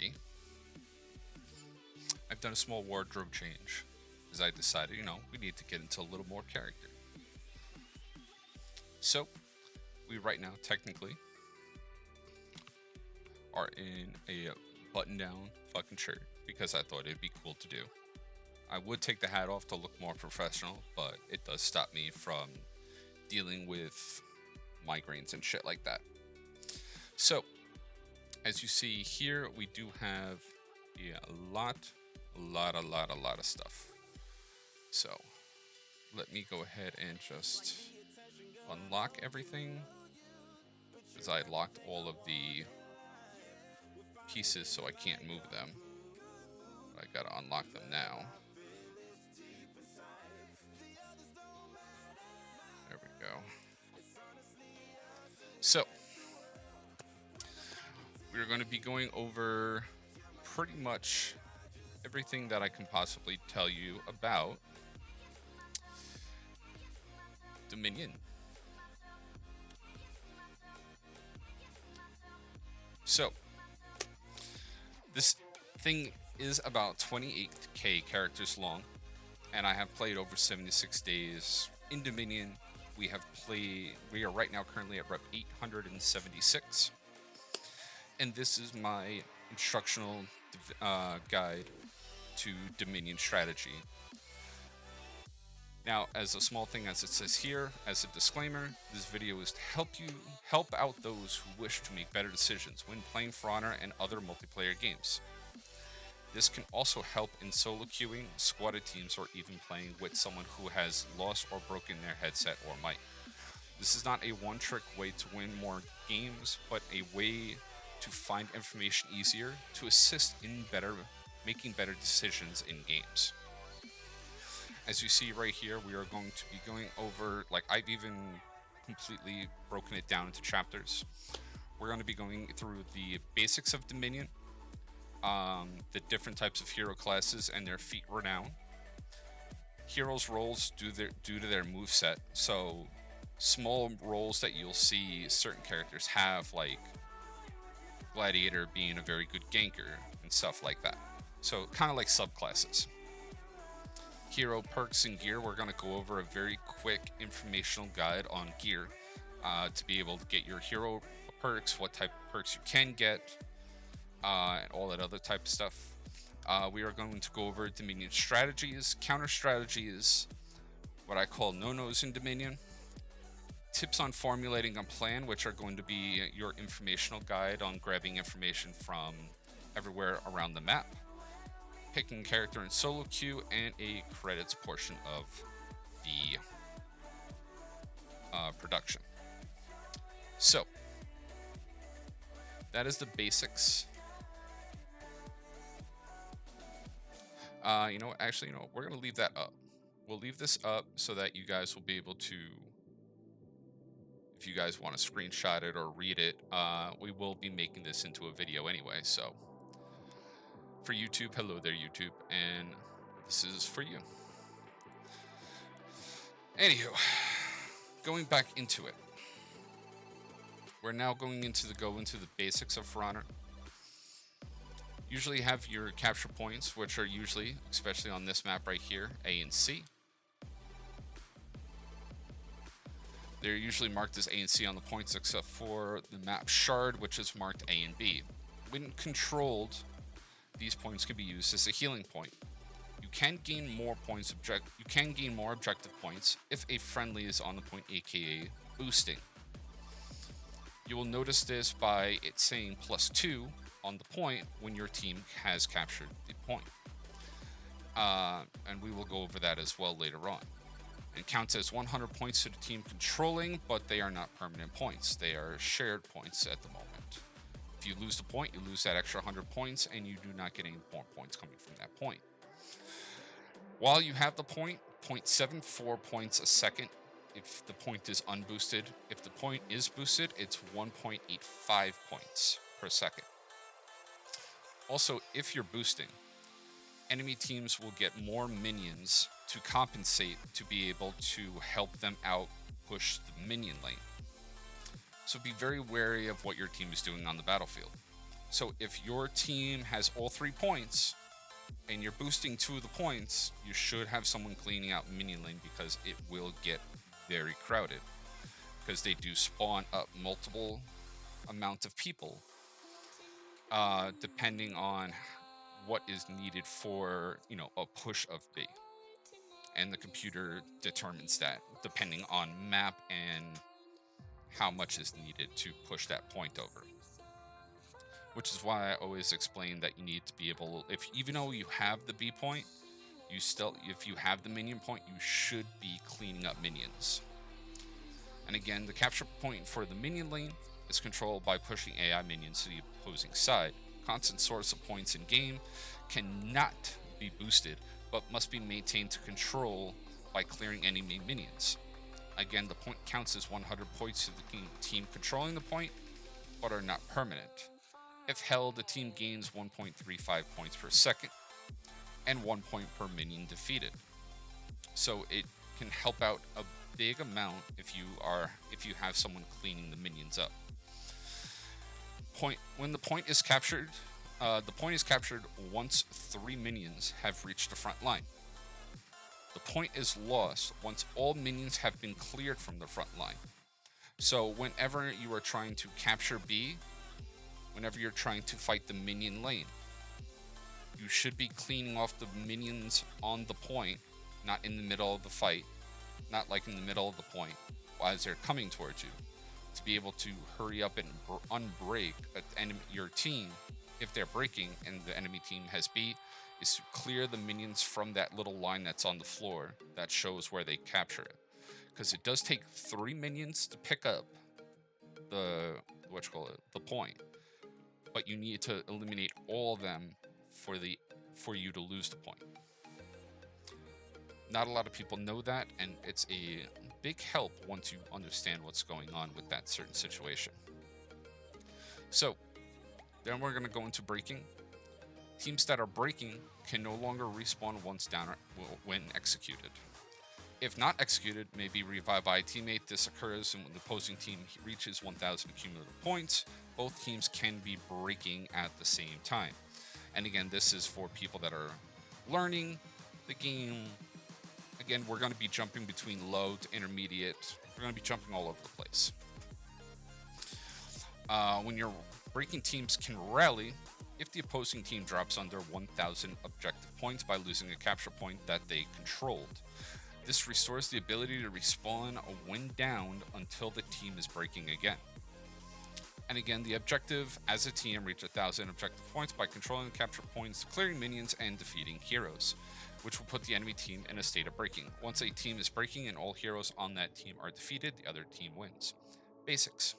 be, I've done a small wardrobe change, as I decided, you know, we need to get into a little more character. So, we right now technically are in a button-down fucking shirt because I thought it'd be cool to do. I would take the hat off to look more professional, but it does stop me from dealing with migraines and shit like that. So, as you see here, we do have a lot of stuff. So, let me go ahead and just unlock everything, because I locked all of the pieces so I can't move them. But I gotta unlock them now. There we go. So, we're going to be going over pretty much everything that I can possibly tell you about Dominion. So, this thing is about 28k characters long, and I have played over 76 days in Dominion. We are right now currently at rep 876, and this is my instructional guide to Dominion strategy. Now, as a small thing, as it says here, as a disclaimer, this video is to help out those who wish to make better decisions when playing For Honor and other multiplayer games. This can also help in solo queuing, squatted teams, or even playing with someone who has lost or broken their headset or mic. This is not a one-trick way to win more games, but a way to find information easier to assist in making better decisions in games. As you see right here, we are going to be going over, like, I've even completely broken it down into chapters. We're going to be going through the basics of Dominion, the different types of hero classes and their feat renown, heroes' roles due to their moveset. So, small roles that you'll see certain characters have, like Gladiator being a very good ganker and stuff like that. So, kind of like subclasses. Hero perks and gear, we're going to go over a very quick informational guide on gear to be able to get your hero perks, what type of perks you can get, and all that other type of stuff. We are going to go over Dominion strategies, counter strategies, what I call no-nos in Dominion, tips on formulating a plan, which are going to be your informational guide on grabbing information from everywhere around the map, picking character in solo queue, and a credits portion of the production. So, that is the basics. We're going to leave that up. We'll leave this up so that you guys will be able to, if you guys want to screenshot it or read it, we will be making this into a video anyway, so. For YouTube, hello there YouTube, and this is for you. Anywho, going back into it. We're now going into the basics of For Honor. Usually you have your capture points, which are usually, especially on this map right here, A and C. They're usually marked as A and C on the points, except for the map Shard, which is marked A and B. When controlled, these points can be used as a healing point. You can gain more objective points if a friendly is on the point, aka boosting. You will notice this by it saying +2 on the point when your team has captured the point. And we will go over that as well later on. It counts as 100 points to the team controlling, but they are not permanent points. They are shared points at the moment. If you lose the point, you lose that extra 100 points, and you do not get any more points coming from that point. While you have the point, 0.74 points a second if the point is unboosted. If the point is boosted, it's 1.85 points per second. Also, if you're boosting, enemy teams will get more minions to compensate to be able to help them out push the minion lane. So be very wary of what your team is doing on the battlefield. So if your team has all 3 points and you're boosting 2 of the points, you should have someone cleaning out minion lane, because it will get very crowded, because they do spawn up multiple amount of people depending on what is needed for, you know, a push of B. And the computer determines that depending on map and how much is needed to push that point over. Which is why I always explain that you need to be able, if even though you have the B point, you still, if you have the minion point, you should be cleaning up minions. And again, the capture point for the minion lane is controlled by pushing AI minions to the opposing side. Constant source of points in game cannot be boosted, but must be maintained to control by clearing enemy minions. Again, the point counts as 100 points to the team controlling the point, but are not permanent. If held, the team gains 1.35 points per second and 1 point per minion defeated. So it can help out a big amount if you have someone cleaning the minions up. When the point is captured, once 3 minions have reached the front line. The point is lost once all minions have been cleared from the front line. So whenever you are trying to capture B, whenever you're trying to fight the minion lane, you should be cleaning off the minions on the point, not in the middle of the fight, not like in the middle of the point as they're coming towards you, to be able to hurry up and unbreak your team if they're breaking and the enemy team has B, is to clear the minions from that little line that's on the floor that shows where they capture it. Because it does take 3 minions to pick up the point, but you need to eliminate all of them for you to lose the point. Not a lot of people know that, and it's a big help once you understand what's going on with that certain situation. So then we're going to go into breaking. Teams that are breaking can no longer respawn once down when executed. If not executed, may be revived by a teammate. This occurs when the opposing team reaches 1,000 cumulative points. Both teams can be breaking at the same time. And again, this is for people that are learning the game. Again, we're going to be jumping between low to intermediate. We're going to be jumping all over the place. When you're breaking, teams can rally if the opposing team drops under 1,000 objective points by losing a capture point that they controlled. This restores the ability to respawn when downed until the team is breaking again. And again, the objective as a team reach 1,000 objective points by controlling the capture points, clearing minions, and defeating heroes, which will put the enemy team in a state of breaking. Once a team is breaking and all heroes on that team are defeated, the other team wins. Basics.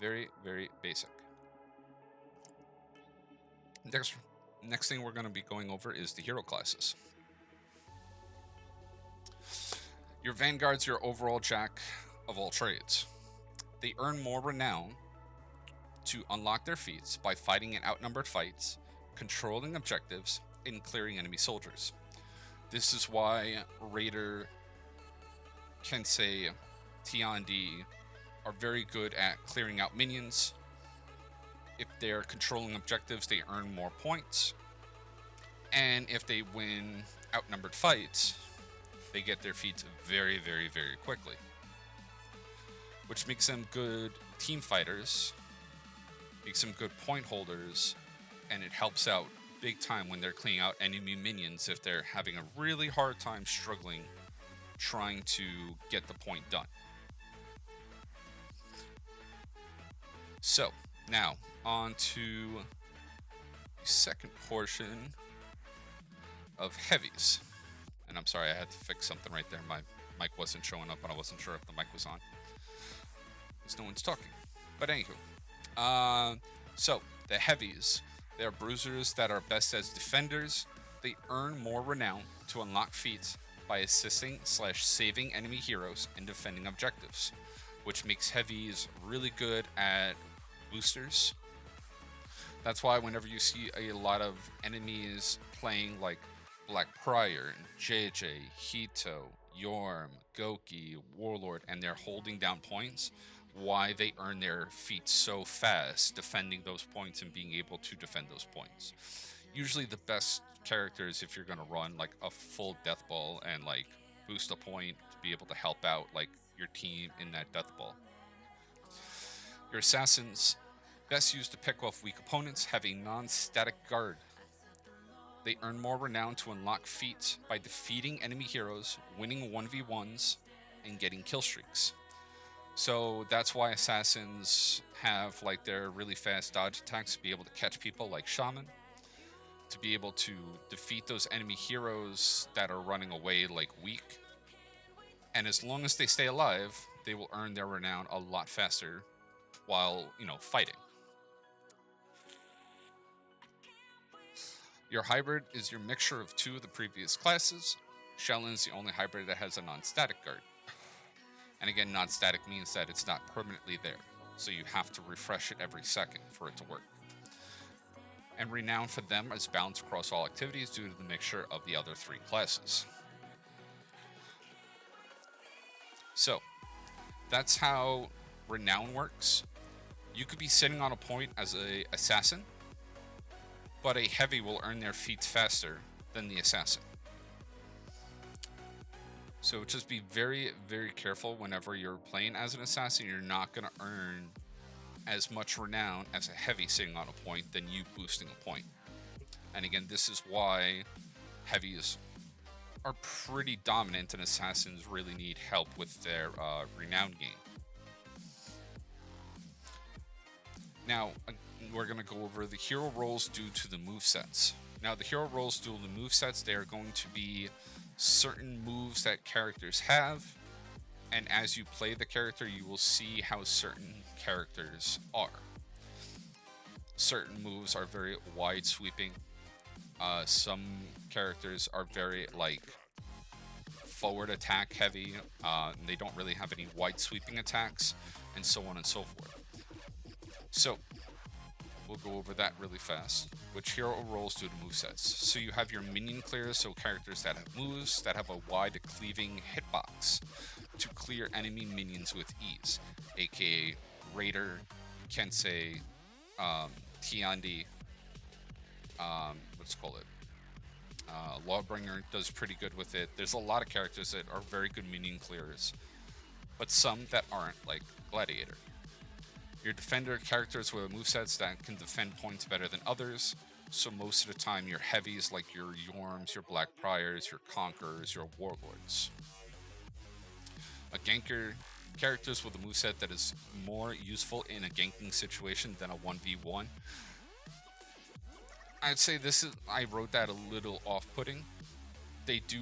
Very, very basic. Next thing we're going to be going over is the hero classes. Your Vanguard's your overall jack of all trades. They earn more renown to unlock their feats by fighting in outnumbered fights, controlling objectives, and clearing enemy soldiers. This is why Raider, Kensei, Tiandi are very good at clearing out minions. If they're controlling objectives, they earn more points. And if they win outnumbered fights, they get their feats very, very, very quickly. Which makes them good team fighters, makes them good point holders, and it helps out big time when they're cleaning out enemy minions if they're having a really hard time struggling trying to get the point done. So, now, on to the second portion of heavies. And I'm sorry, I had to fix something right there. My mic wasn't showing up, and I wasn't sure if the mic was on. Because no one's talking. But anywho. So, the heavies. They're bruisers that are best as defenders. They earn more renown to unlock feats by assisting/saving enemy heroes and defending objectives, which makes heavies really good at boosters. That's why whenever you see a lot of enemies playing like Black Prior, JJ, Hito, Yorm, Goki, Warlord, and they're holding down points, why they earn their feats so fast, defending those points and being able to defend those points. Usually the best characters, if you're going to run like a full death ball and like boost a point to be able to help out like your team in that death ball. Your assassins, best used to pick off weak opponents, have a non-static guard. They earn more renown to unlock feats by defeating enemy heroes, winning 1v1s, and getting kill streaks. So that's why assassins have like their really fast dodge attacks to be able to catch people like Shaman, to be able to defeat those enemy heroes that are running away like weak. And as long as they stay alive, they will earn their renown a lot faster while, fighting. Your hybrid is your mixture of two of the previous classes. Shaolin is the only hybrid that has a non-static guard. And again, non-static means that it's not permanently there, so you have to refresh it every second for it to work. And renown for them is balanced across all activities due to the mixture of the other three classes. So, that's how renown works. You could be sitting on a point as an assassin, but a heavy will earn their feats faster than the assassin. So just be very, very careful whenever you're playing as an assassin. You're not going to earn as much renown as a heavy sitting on a point than you boosting a point. And again, this is why heavies are pretty dominant and assassins really need help with their renown gain. Now, we're going to go over the hero roles due to the movesets. Now, the hero roles due to the movesets, they are going to be certain moves that characters have, and as you play the character, you will see how certain characters are. Certain moves are very wide sweeping. Some characters are very like forward attack heavy. They don't really have any wide sweeping attacks, and so on and so forth. So we'll go over that really fast. Which hero roles do the movesets? So you have your minion clears, so characters that have moves that have a wide cleaving hitbox to clear enemy minions with ease, aka Raider, Kensei, Tiandi, let's call it. Lawbringer does pretty good with it. There's a lot of characters that are very good minion clearers, but some that aren't, like Gladiator. Your defender characters with movesets that can defend points better than others. So most of the time, your heavies like your Yorms, your Black Priors, your Conquerors, your Warlords. A ganker, characters with a moveset that is more useful in a ganking situation than a 1v1. I'd say I wrote that a little off-putting. They do,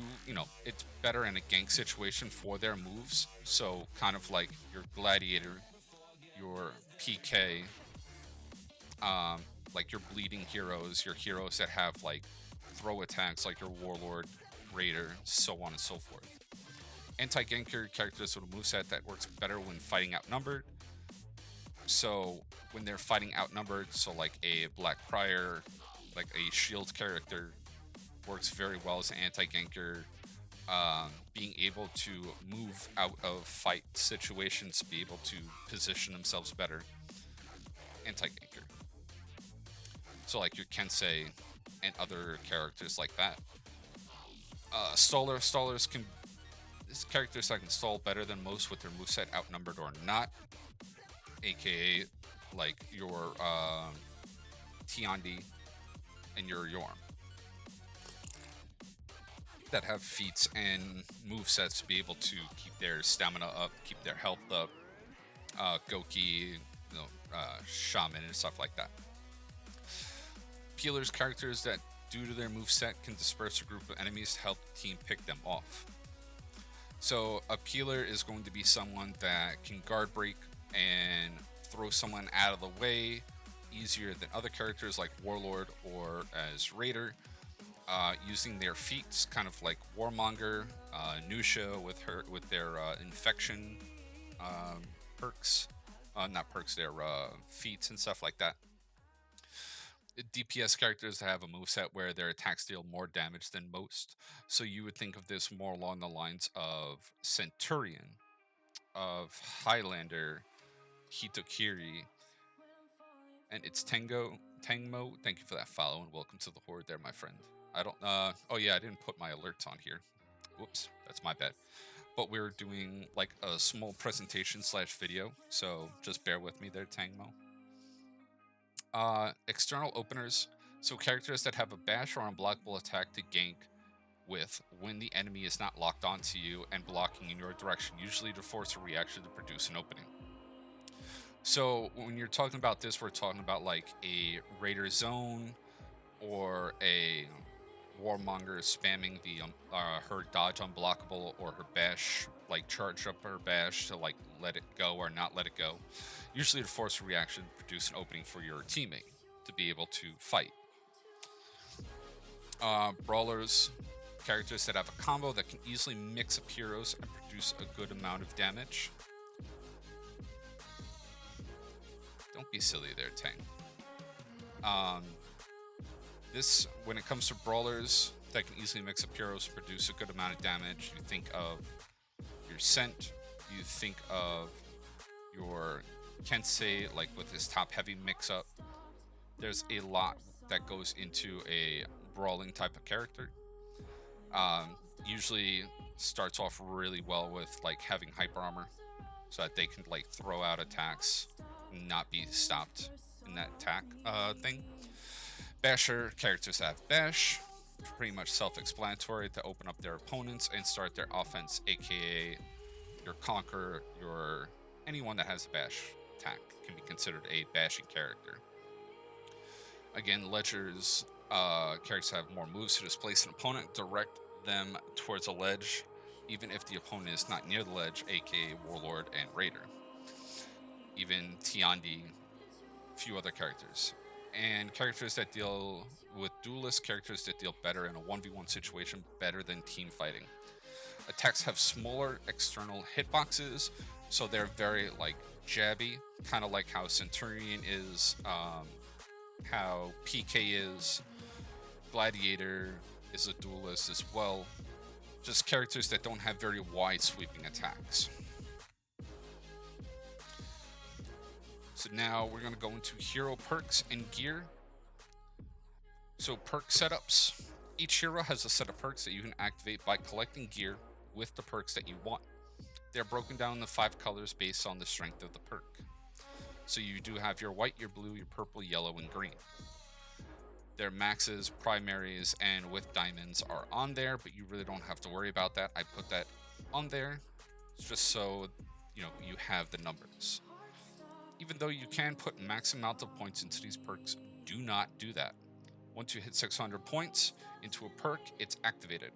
it's better in a gank situation for their moves. So kind of like your Gladiator, your PK, like your bleeding heroes, your heroes that have like throw attacks like your Warlord, Raider, so on and so forth. Anti-ganker characters with a moveset that works better when fighting outnumbered. So when they're fighting outnumbered, so like a Black Prior, like a shield character, works very well as an anti-ganker. Being able to move out of fight situations, be able to position themselves better. Anti-ganker. So like your Kensei and other characters like that. Stallers can... These characters that can stall better than most with their moveset outnumbered or not. AKA like your Tiandi and your Yorm. That have feats and movesets to be able to keep their stamina up, keep their health up. Goki, Shaman, and stuff like that. Peelers, characters that, due to their moveset, can disperse a group of enemies to help the team pick them off. So a peeler is going to be someone that can guard break and throw someone out of the way easier than other characters like Warlord or as Raider. Using their feats, kind of like Warmongandr, Nuxia with their infection perks, not perks, their feats and stuff like that. DPS characters have a moveset where their attacks deal more damage than most, so you would think of this more along the lines of Centurion, of Highlander, Hitokiri, and it's Tangmo. Thank you for that follow and welcome to the horde there, my friend. I don't, oh yeah, I didn't put my alerts on here. Whoops, that's my bad. But we're doing like a small presentation / video, so just bear with me there, Tangmo. External openers, so characters that have a bash or unblockable attack to gank with when the enemy is not locked onto you and blocking in your direction, usually to force a reaction to produce an opening. So when you're talking about this, we're talking about like a Raider Zone or a Warmonger spamming the her dodge unblockable or her bash, like charge up her bash to like let it go or not let it go, usually to force a reaction to produce an opening for your teammate to be able to fight. Brawlers, characters that have a combo that can easily mix up heroes and produce a good amount of damage. Don't be silly there, Tang. This, when it comes to brawlers that can easily mix up heroes, produce a good amount of damage, you think of your Scent, you think of your Kensei, like with his top heavy mix up. There's a lot that goes into a brawling type of character. Usually starts off really well with like having hyper armor so that they can like throw out attacks and not be stopped in that attack thing. Basher, characters have bash, pretty much self-explanatory, to open up their opponents and start their offense, aka your Conqueror, your anyone that has a bash attack can be considered a bashing character. Again, ledgers, characters have more moves to displace an opponent, direct them towards a ledge, even if the opponent is not near the ledge, aka Warlord and Raider. Even Tiandi, a few other characters. And characters that deal with duelist, characters that deal better in a 1v1 situation, better than team fighting. Attacks have smaller external hitboxes, so they're very like jabby, kind of like how Centurion is, how PK is, Gladiator is a duelist as well. Just characters that don't have very wide sweeping attacks. So now we're going to go into hero perks and gear. So perk setups. Each hero has a set of perks that you can activate by collecting gear with the perks that you want. They're broken down into 5 colors based on the strength of the perk. So you do have your white, your blue, your purple, yellow, and green. Their maxes, primaries, and with diamonds are on there, but you really don't have to worry about that. I put that on there just so you have the numbers. Even though you can put max amount of points into these perks, do not do that. Once you hit 600 points into a perk, it's activated.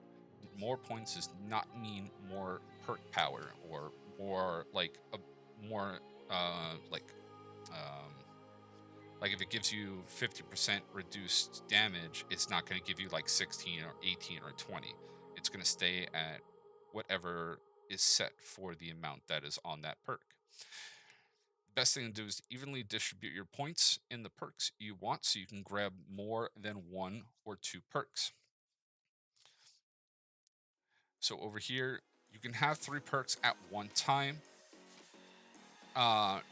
More points does not mean more perk power or more like like if it gives you 50% reduced damage, it's not going to give you like 16 or 18 or 20. It's going to stay at whatever is set for the amount that is on that perk. The best thing to do is evenly distribute your points in the perks you want so you can grab more than 1 or 2 perks. So over here, you can have 3 perks at one time.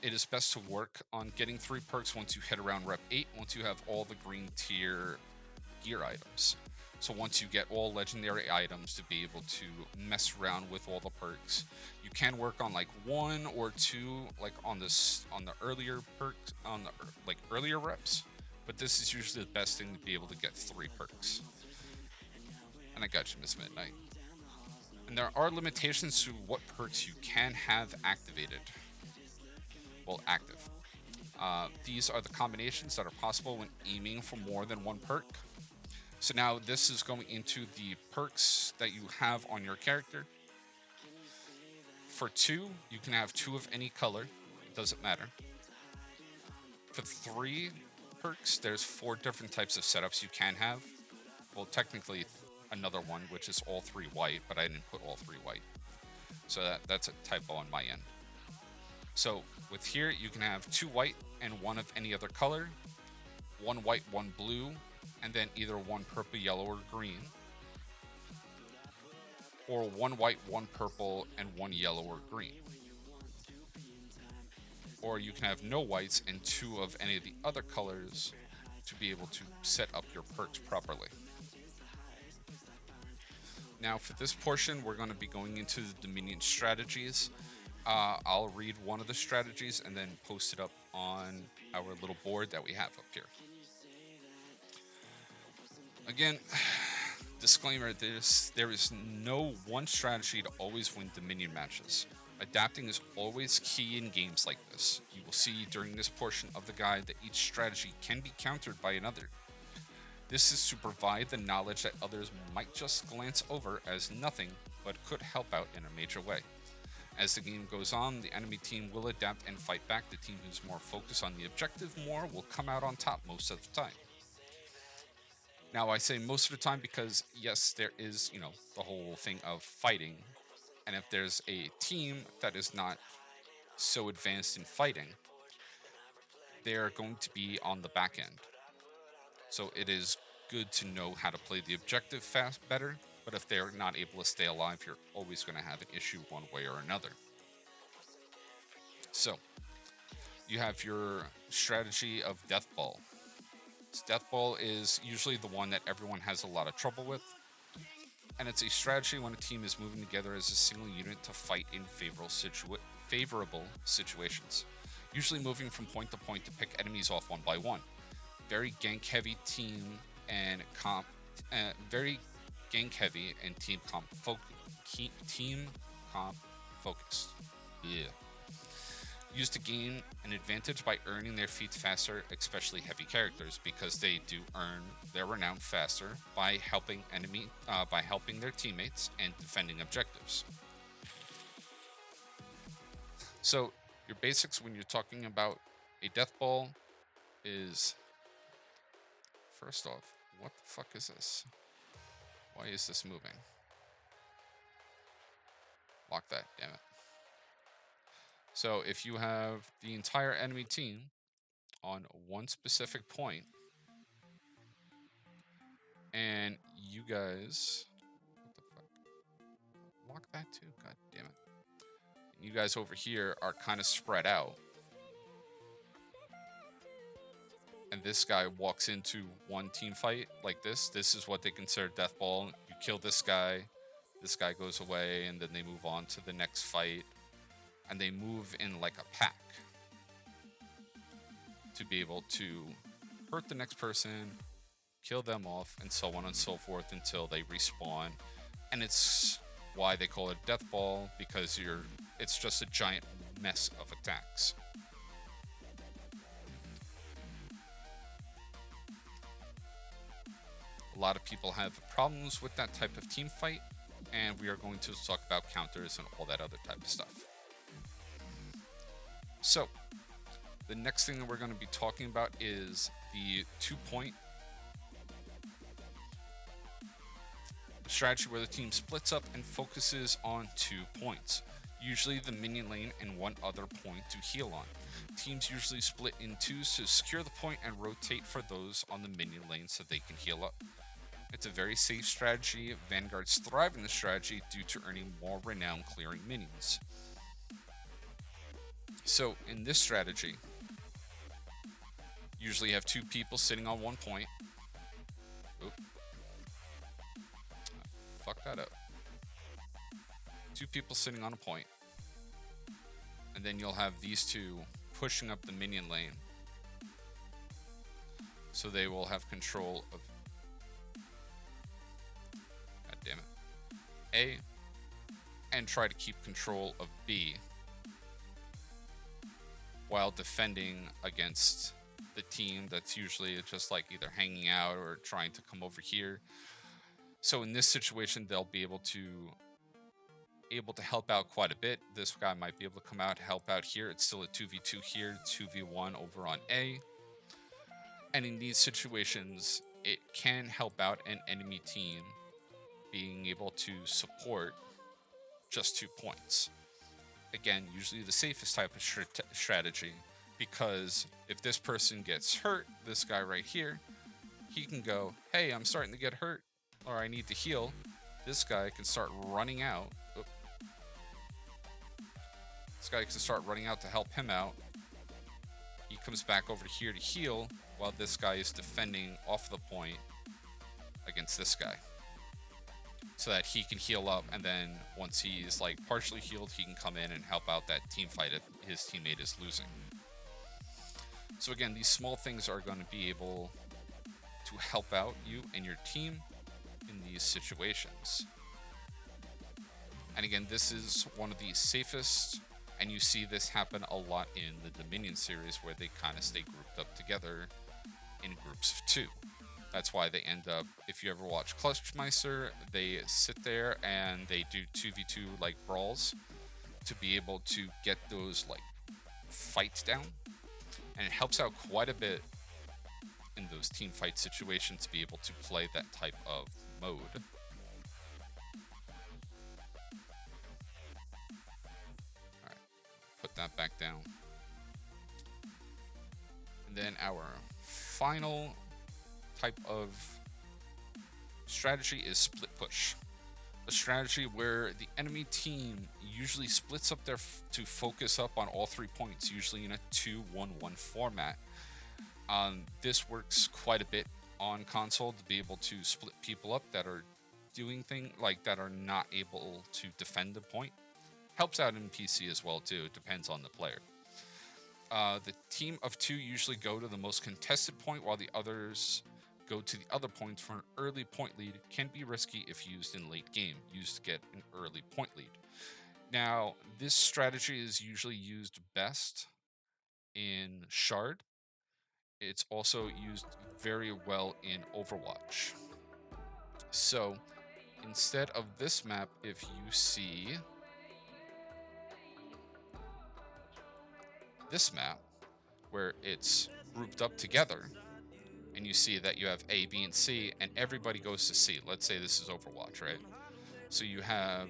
It is best to work on getting 3 perks once you hit around rep 8, once you have all the green tier gear items. So once you get all legendary items to be able to mess around with all the perks, you can work on like 1 or 2 like on the earlier perks, on the like earlier reps, but this is usually the best thing to be able to get 3 perks. And I got you, Miss Midnight. And there are limitations to what perks you can have activated. Well, active. These are the combinations that are possible when aiming for more than 1 perk. So now this is going into the perks that you have on your character. For 2, you can have 2 of any color. It doesn't matter. For 3 perks, there's 4 different types of setups you can have. Well, technically another one, which is all 3 white, but I didn't put all 3 white. So that's a typo on my end. So with here, you can have 2 white and 1 of any other color, 1 white, 1 blue, and then either 1 purple, yellow, or green, or 1 white, 1 purple, and 1 yellow or green. or you can have no whites and 2 of any of the other colors to be able to set up your perks properly. Now for this portion, we're going to be going into the Dominion strategies. I'll read one of the strategies and then post it up on our little board that we have up here. Again, disclaimer, there is no one strategy to always win Dominion matches. Adapting is always key in games like this. You will see during this portion of the guide that each strategy can be countered by another. This is to provide the knowledge that others might just glance over as nothing, but could help out in a major way. As the game goes on, the enemy team will adapt and fight back. The team who's more focused on the objective more will come out on top most of the time. Now, I say most of the time because, yes, there is, the whole thing of fighting. And if there's a team that is not so advanced in fighting, they're going to be on the back end. So it is good to know how to play the objective better, but if they're not able to stay alive, you're always going to have an issue one way or another. So, you have your strategy of Death Ball. Death Ball is usually the one that everyone has a lot of trouble with, and it's a strategy when a team is moving together as a single unit to fight in favorable situations, usually moving from point to point to pick enemies off one by one. Very gank heavy team and team comp focused. Yeah. Used to gain an advantage by earning their feats faster, especially heavy characters, because they do earn their renown faster by helping their teammates and defending objectives. So your basics when you're talking about a death ball is, first off, what the fuck is this? Why is this moving? Lock that, damn it. So if you have the entire enemy team on one specific point, and you guys, what the fuck? Lock that too, god damn it. And you guys over here are kind of spread out. And this guy walks into one team fight like this. This is what they consider death ball. You kill this guy goes away, and then they move on to the next fight. And they move in like a pack to be able to hurt the next person, kill them off, and so on and so forth until they respawn. And it's why they call it death ball, because it's just a giant mess of attacks. A lot of people have problems with that type of team fight, and we are going to talk about counters and all that other type of stuff. So, the next thing that we're going to be talking about is the 2-point strategy, where the team splits up and focuses on 2 points, usually the minion lane and one other point to heal on. Teams usually split in twos to secure the point and rotate for those on the minion lane so they can heal up. It's a very safe strategy. Vanguards thrive in the strategy due to earning more renown clearing minions. So, in this strategy, usually you have 2 people sitting on one point. Oop. Fuck that up. 2 people sitting on a point. And then you'll have these 2 pushing up the minion lane. So they will have control of, god damn it, A, and try to keep control of B, while defending against the team that's usually just like either hanging out or trying to come over here. So in this situation, they'll be able to help out quite a bit. This guy might be able to come out, help out here. It's still a 2v2 here, 2v1 over on A. And in these situations, it can help out an enemy team being able to support just 2 points. Again, usually the safest type of strategy, because if this person gets hurt, this guy right here, he can go, hey, I'm starting to get hurt, or I need to heal. This guy can start running out. This guy can start running out to help him out, comes back over here to heal while this guy is defending off the point against this guy, so that he can heal up, and then once he's like partially healed, he can come in and help out that team fight if his teammate is losing. So again, these small things are going to be able to help out you and your team in these situations. And again, this is one of the safest, and you see this happen a lot in the Dominion series, where they kind of stay grouped up together in groups of 2. That's why they end up, if you ever watch Clutchmeister, they sit there and they do 2v2 like brawls to be able to get those like fights down. And it helps out quite a bit in those team fight situations to be able to play that type of mode. Alright, put that back down. And then our final type of strategy is split push. A strategy where the enemy team usually splits up to focus up on all 3 points, usually in a 2-1-1 format. This works quite a bit on console to be able to split people up that are doing things like that are not able to defend the point. Helps out in PC as well too, it depends on the player. The team of 2 usually go to the most contested point, while the others go to the other points for an early point lead. Can be risky if used in late game, used to get an early point lead. Now, this strategy is usually used best in Shard. It's also used very well in Overwatch. So, instead of this map, if you see this map, where it's grouped up together, and you see that you have A, B, and C, and everybody goes to C. Let's say this is Overwatch, right? So you have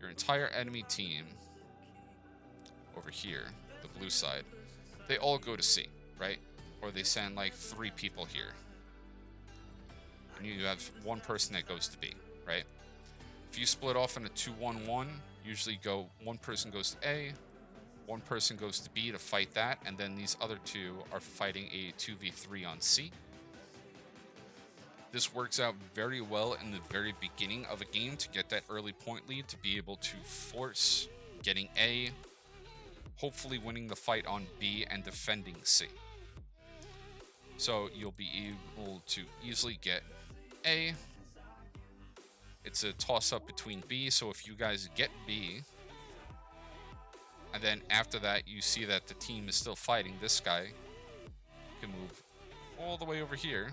your entire enemy team over here, the blue side. They all go to C, right? Or they send like 3 people here. And you have 1 person that goes to B, right? If you split off in a 2-1-1, usually 1 person goes to A, 1 person goes to B to fight that, and then these other 2 are fighting a 2v3 on C. This works out very well in the very beginning of a game to get that early point lead, to be able to force getting A, hopefully winning the fight on B, and defending C. So you'll be able to easily get A. It's a toss-up between B, so if you guys get B, and then after that, you see that the team is still fighting. This guy can move all the way over here.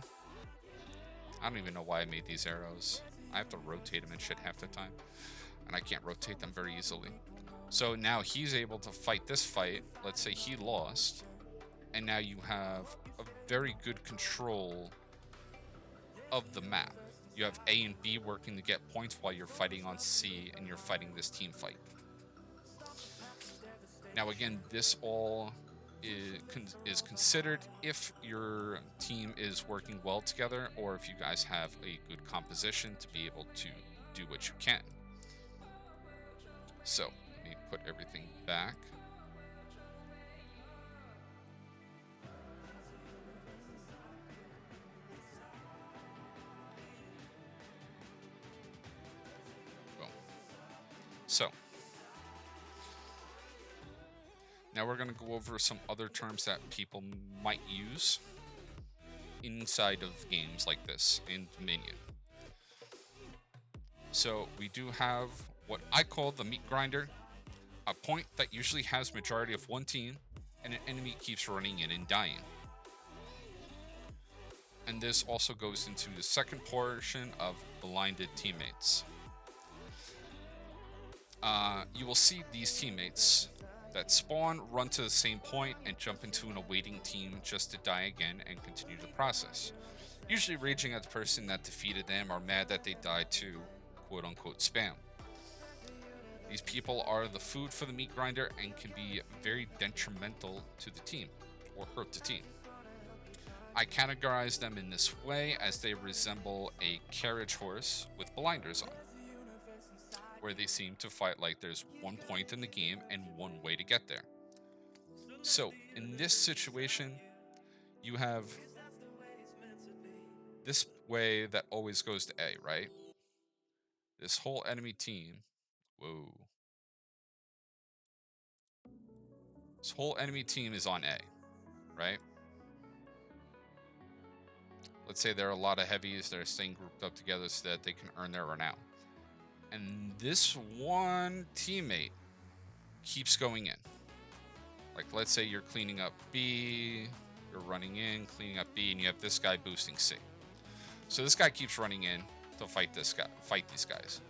I don't even know why I made these arrows. I have to rotate them and shit half the time. And I can't rotate them very easily. So now he's able to fight this fight. Let's say he lost. And now you have a very good control of the map. You have A and B working to get points while you're fighting on C and you're fighting this team fight. Now again, this all is considered if your team is working well together, or if you guys have a good composition to be able to do what you can. So, let me put everything back. Boom. So, now we're going to go over some other terms that people might use inside of games like this in Dominion. So we do have what I call the meat grinder, a point that usually has majority of one team and an enemy keeps running in and dying. And this also goes into the second portion of blinded teammates. You will see these teammates that spawn, run to the same point, and jump into an awaiting team just to die again and continue the process. Usually raging at the person that defeated them or mad that they died to quote-unquote spam. These people are the food for the meat grinder and can be very detrimental to the team or hurt the team. I categorize them in this way as they resemble a carriage horse with blinders on, where they seem to fight like there's one point in the game and one way to get there. So in this situation, you have this way that always goes to A, right? This whole enemy team, whoa. This whole enemy team is on A, right? Let's say there are a lot of heavies that are staying grouped up together so that they can earn their renown. And this one teammate keeps going in. Like, let's say you're cleaning up B, you're running in, cleaning up B, and you have this guy boosting C. So this guy keeps running in to fight these guys.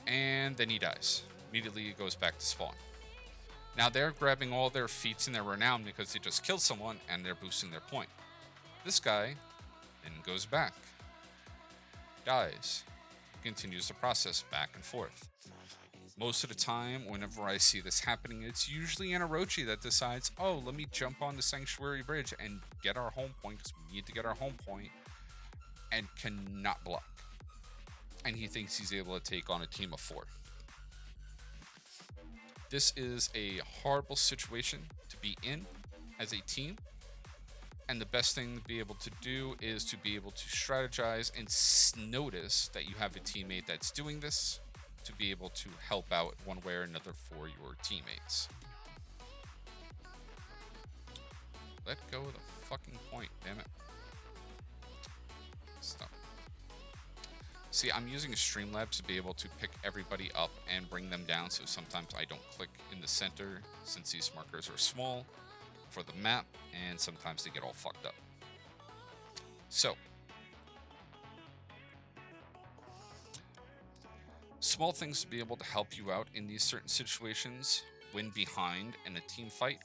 And then he dies. Immediately he goes back to spawn. Now they're grabbing all their feats and their renown because they just killed someone and they're boosting their point. This guy then goes back, dies, continues the process back and forth. Most of the time, whenever I see this happening, it's usually an Orochi that decides, oh, let me jump on the Sanctuary Bridge and get our home point, because we need to get our home point, and cannot block. And he thinks he's able to take on a team of 4. This is a horrible situation to be in as a team. And the best thing to be able to do is to be able to strategize and notice that you have a teammate that's doing this, to be able to help out one way or another for your teammates. Let go of the fucking point, damn it. Stop. See, I'm using Streamlabs to be able to pick everybody up and bring them down, so sometimes I don't click in the center since these markers are small for the map, and sometimes they get all fucked up. So, small things to be able to help you out in these certain situations. Win behind in a team fight.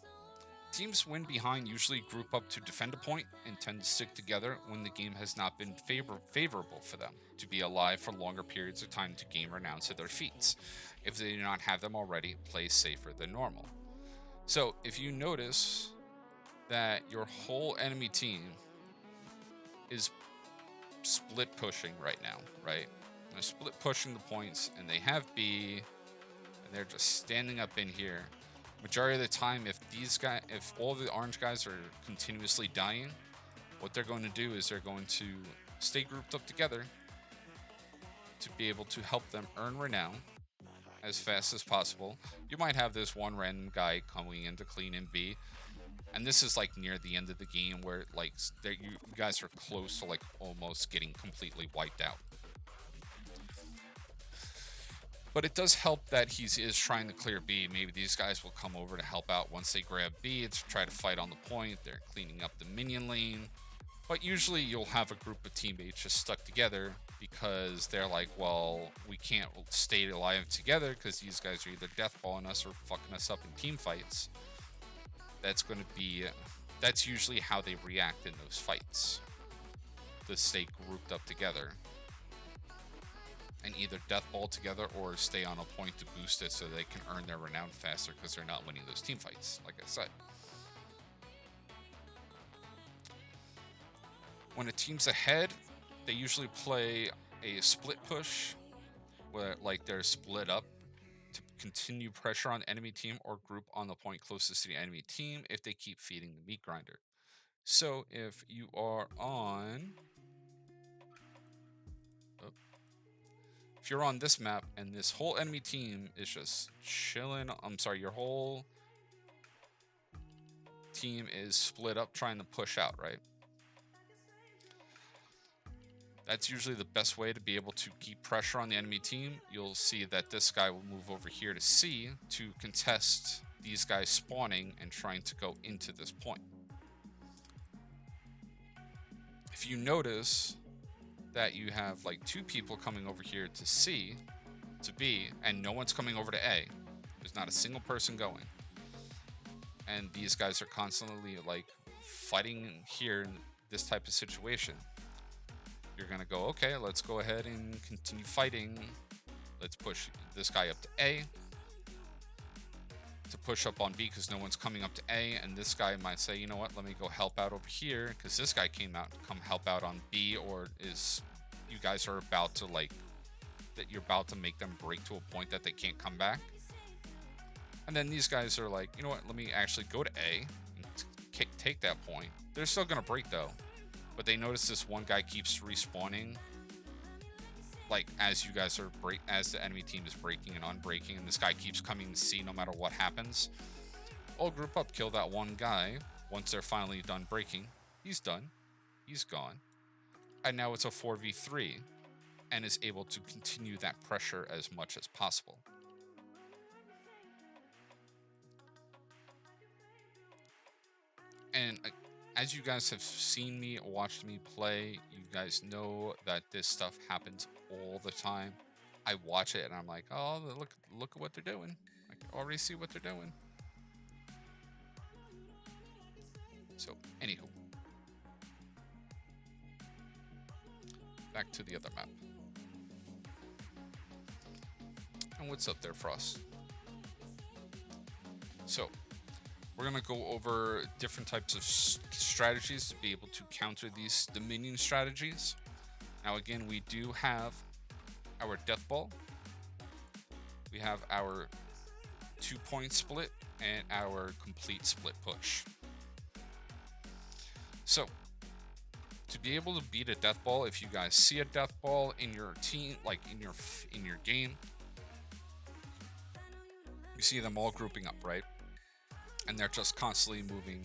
Teams win behind usually group up to defend a point and tend to stick together when the game has not been favorable for them to be alive for longer periods of time to gain renown to their feats. If they do not have them already, play safer than normal. So if you notice that your whole enemy team is split pushing right now, right? They're split pushing the points, and they have B, and they're just standing up in here. Majority of the time, if all the orange guys are continuously dying, what they're going to do is they're going to stay grouped up together to be able to help them earn renown as fast as possible. You might have this one random guy coming in to clean in B, and this is like near the end of the game where like you guys are close to like almost getting completely wiped out. But it does help that he is trying to clear B. Maybe these guys will come over to help out once they grab B to try to fight on the point. They're cleaning up the minion lane. But usually you'll have a group of teammates just stuck together because they're like, well, we can't stay alive together because these guys are either deathballing us or fucking us up in team fights. That's usually how they react in those fights. To stay grouped up together and either deathball together or stay on a point to boost it so they can earn their renown faster because they're not winning those team fights, like I said. When a team's ahead, they usually play a split push where like they're split up to continue pressure on the enemy team or group on the point closest to the enemy team if they keep feeding the meat grinder. So if you are on... If you're on this map and this whole enemy team is just chilling, your whole team is split up trying to push out, right? That's usually the best way to be able to keep pressure on the enemy team. You'll see that this guy will move over here to C to contest these guys spawning and trying to go into this point. If you notice that you have like 2 people coming over here to C, to B, and no one's coming over to A. There's not a single person going. And these guys are constantly like fighting here in this type of situation. You're gonna go, okay, let's go ahead and continue fighting. Let's push this guy up to A. To push up on B because no one's coming up to A, and this guy might say, you know what, let me go help out over here because this guy came out to come help out on B, or is you guys are about to like that you're about to make them break to a point that they can't come back. And then these guys are like, you know what, let me actually go to A and take that point. They're still going to break, though. But they notice this one guy keeps respawning, like, as you guys are as the enemy team is breaking and unbreaking, and this guy keeps coming to C no matter what happens. All group up, kill that one guy. Once they're finally done breaking, he's done. He's gone. And now it's a 4v3 and is able to continue that pressure as much as possible. And as you guys have seen me, watched me play, you guys know that this stuff happens all the time. I watch it and I'm like, oh, look at what they're doing. I can already see what they're doing. So, anywho. Back to the other map. And what's up there, Frost? So, we're going to go over different types of strategies to be able to counter these Dominion strategies. Now, again, we do have our Death Ball. We have our 2-point split and our complete split push. So, to be able to beat a Death Ball, if you guys see a Death Ball in your team, like in your game, you see them all grouping up, right? And they're just constantly moving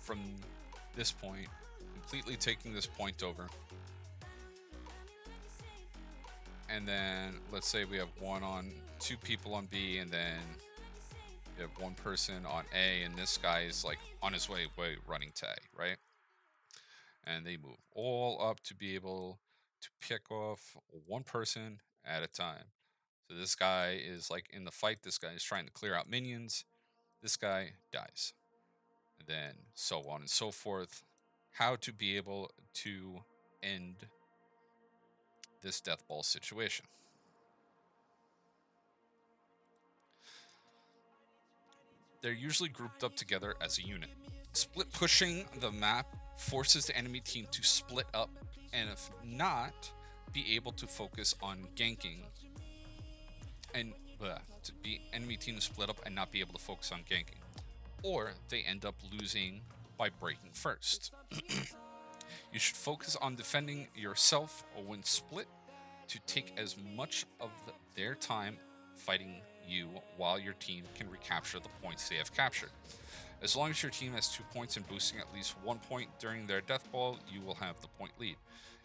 from this point, completely taking this point over. And then let's say we have 2 people on B, and then you have 1 person on A, and this guy is like on his way running to A, right? And they move all up to be able to pick off 1 person at a time. So this guy is like in the fight, this guy is trying to clear out minions. This guy dies. And then so on and so forth. How to be able to end this Death Ball situation. They're usually grouped up together as a unit. Split pushing the map forces the enemy team to split up, and if not, be able to focus on ganking. And to be enemy team split up and not be able to focus on ganking. Or they end up losing by breaking first. You should focus on defending yourself when split to take as much of their time fighting you while your team can recapture the points they have captured. As long as your team has 2 points and boosting at least 1 point during their Death Ball, you will have the point lead.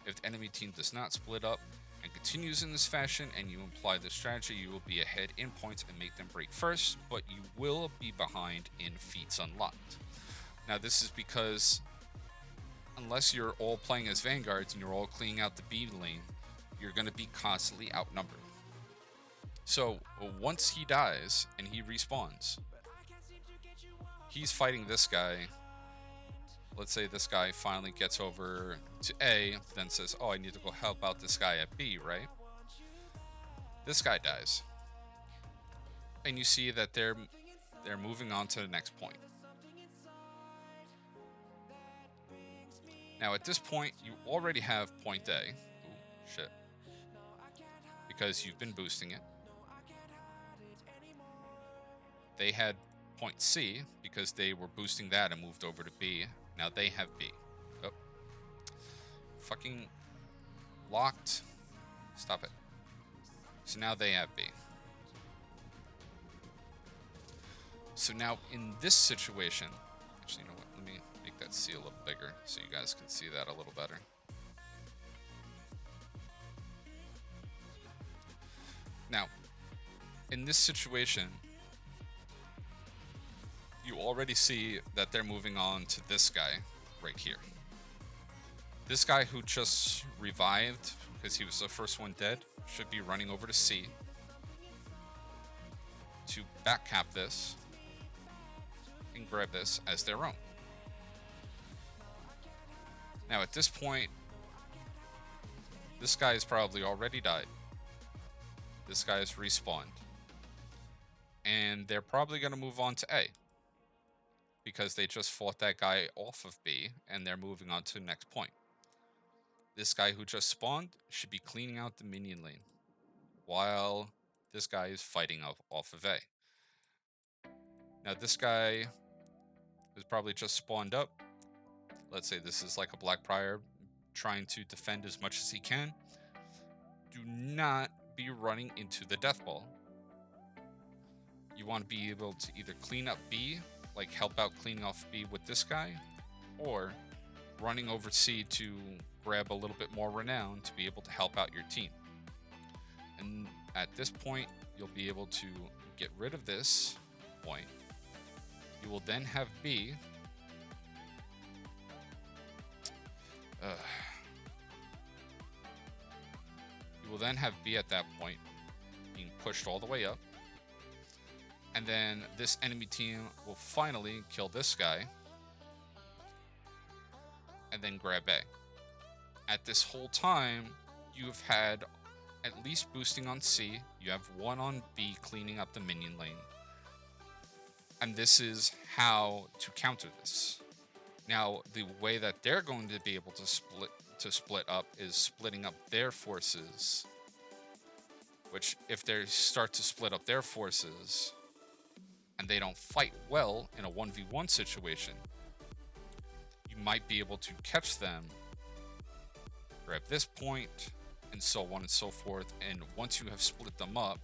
If the enemy team does not split up and continues in this fashion and you apply this strategy, you will be ahead in points and make them break first, but you will be behind in feats unlocked. Now this is because unless you're all playing as Vanguards and you're all cleaning out the B lane, you're going to be constantly outnumbered. So once he dies and he respawns, he's fighting this guy. Let's say this guy finally gets over to A, then says, oh, I need to go help out this guy at B, right? This guy dies. And you see that they're moving on to the next point. Now at this point, you already have point A. Ooh, shit. Because you've been boosting it. They had point C because they were boosting that and moved over to B. Now they have B. Oh. Fucking locked. Stop it. So now they have B. So now in this situation, actually, you know what? Let me make that C a little bigger so you guys can see that a little better. Now, in this situation, you already see that they're moving on to this guy right here. This guy who just revived because he was the first one dead should be running over to C to backcap this and grab this as their own. Now at this point, this guy has probably already died. This guy has respawned. And they're probably going to move on to A, because they just fought that guy off of B, and they're moving on to the next point. This guy who just spawned should be cleaning out the minion lane, while this guy is fighting off of A. Now this guy is probably just spawned up. Let's say this is like a Black Prior trying to defend as much as he can. Do not be running into the Death Ball. You want to be able to either clean up B, like help out cleaning off B with this guy, or running over C to grab a little bit more renown to be able to help out your team. And at this point, you'll be able to get rid of this point. You will then have B. You will then have B at that point being pushed all the way up. And then this enemy team will finally kill this guy and then grab A. At this whole time, you've had at least boosting on C. You have one on B cleaning up the minion lane. And this is how to counter this. Now, the way that they're going to be able to split up is splitting up their forces. Which, if they start to split up their forces and they don't fight well in a 1v1 situation, you might be able to catch them, grab this point, and so on and so forth. And once you have split them up,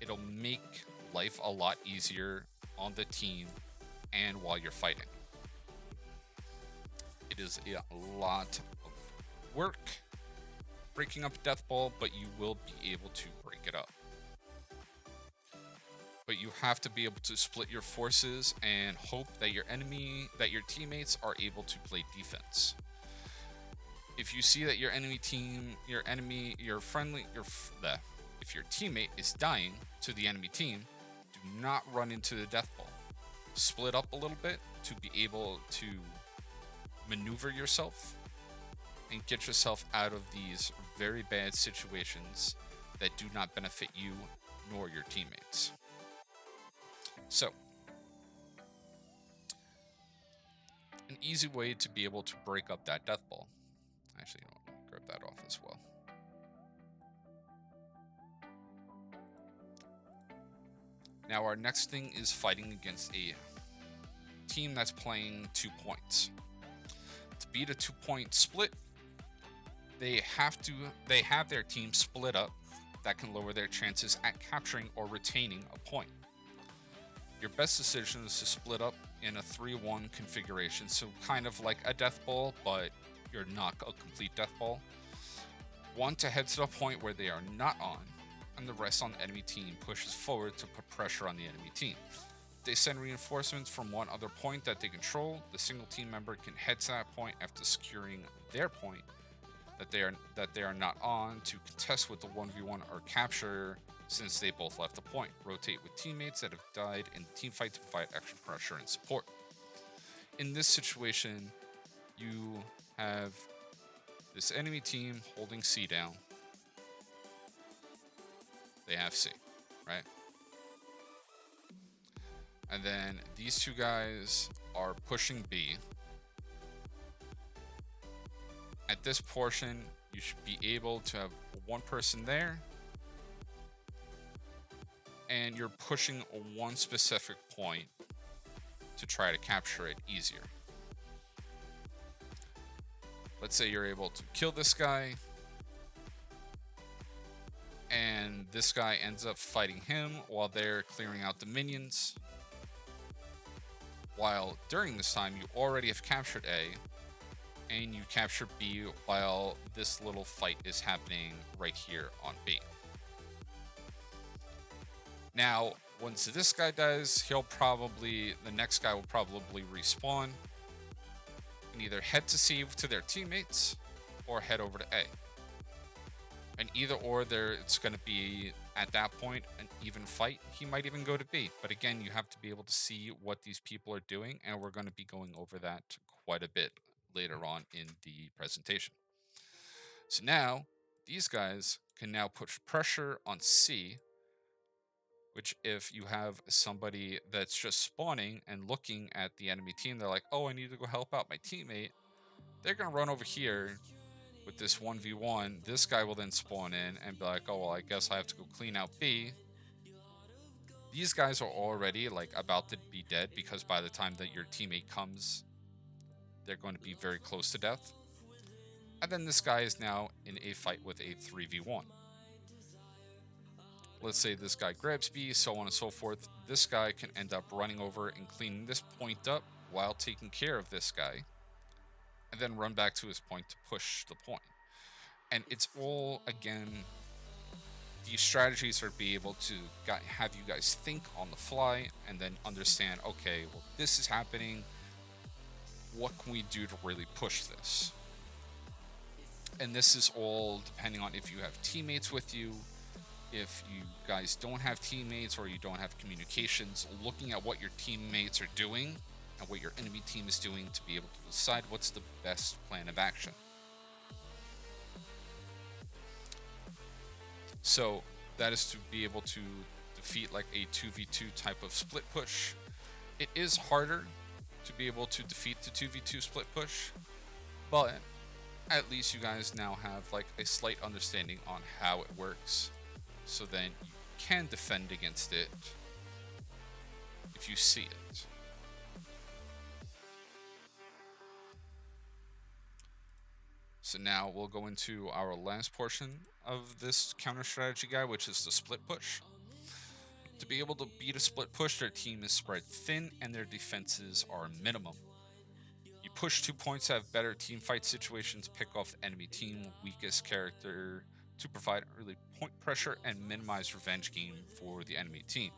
it'll make life a lot easier on the team and while you're fighting. It is a lot of work breaking up Death Ball, but you will be able to break it up. But you have to be able to split your forces and hope that your teammates are able to play defense. If you see that your if your teammate is dying to the enemy team, do not run into the Death Ball. Split up a little bit to be able to maneuver yourself and get yourself out of these very bad situations that do not benefit you nor your teammates. So, an easy way to be able to break up that Death Ball. Actually, you know, grab that off as well. Now, our next thing is fighting against a team that's playing 2 points. To beat a 2-point split, they have their team split up. That can lower their chances at capturing or retaining a point. Your best decision is to split up in a 3-1 configuration, so kind of like a Death Ball, but you're not a complete Death Ball. One to head to the point where they are not on, and the rest on the enemy team pushes forward to put pressure on the enemy team. They send reinforcements from one other point that they control. The single team member can head to that point after securing their point that they are not on to contest with the 1v1 or capture, since they both left the point. Rotate with teammates that have died in the team fight to provide extra pressure and support. In this situation, you have this enemy team holding C down. They have C, right? And then these two guys are pushing B. At this portion, you should be able to have one person there, and you're pushing one specific point to try to capture it easier. Let's say you're able to kill this guy, and this guy ends up fighting him while they're clearing out the minions. While during this time, you already have captured A, and you capture B while this little fight is happening right here on B. Now, once this guy dies, the next guy will probably respawn and either head to C to their teammates or head over to A. And either or, it's going to be, at that point, an even fight. He might even go to B. But again, you have to be able to see what these people are doing, and we're going to be going over that quite a bit later on in the presentation. So now, these guys can now push pressure on C, which if you have somebody that's just spawning and looking at the enemy team, they're like, oh, I need to go help out my teammate. They're going to run over here with this 1v1, this guy will then spawn in and be like, oh, well, I guess I have to go clean out B. These guys are already like about to be dead because by the time that your teammate comes, they're going to be very close to death. And then this guy is now in a fight with a 3v1. Let's say this guy grabs B, so on and so forth. This guy can end up running over and cleaning this point up while taking care of this guy, and then run back to his point to push the point. And it's all, again, these strategies are be able to have you guys think on the fly and then understand, okay, well, this is happening. What can we do to really push this? And this is all depending on if you have teammates with you. If you guys don't have teammates or you don't have communications, looking at what your teammates are doing and what your enemy team is doing to be able to decide what's the best plan of action. So that is to be able to defeat like a 2v2 type of split push. It is harder to be able to defeat the 2v2 split push, but at least you guys now have like a slight understanding on how it works. So then you can defend against it if you see it. So now we'll go into our last portion of this counter strategy guide, which is the split push. To be able to beat a split push, their team is spread thin and their defenses are minimum. You push 2 points to have better team fight situations, pick off the enemy team weakest character to provide early point pressure and minimize revenge game for the enemy team.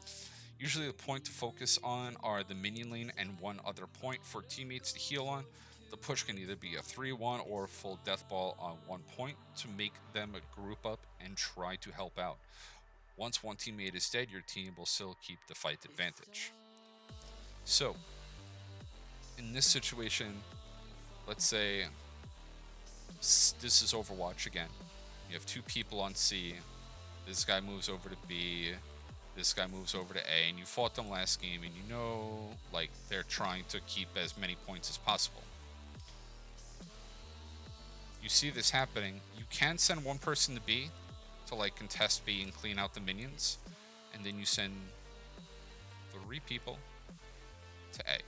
Usually the point to focus on are the minion lane and one other point for teammates to heal on. The push can either be a 3-1 or a full death ball on 1 point to make them group up and try to help out. Once one teammate is dead, your team will still keep the fight advantage. So, in this situation, let's say this is Overwatch again. You have 2 people on C. This guy moves over to B. This guy moves over to A. And you fought them last game and you know, like, they're trying to keep as many points as possible. You see this happening. You can send one person to B to, like, contest B and clean out the minions. And then you send 3 people to A.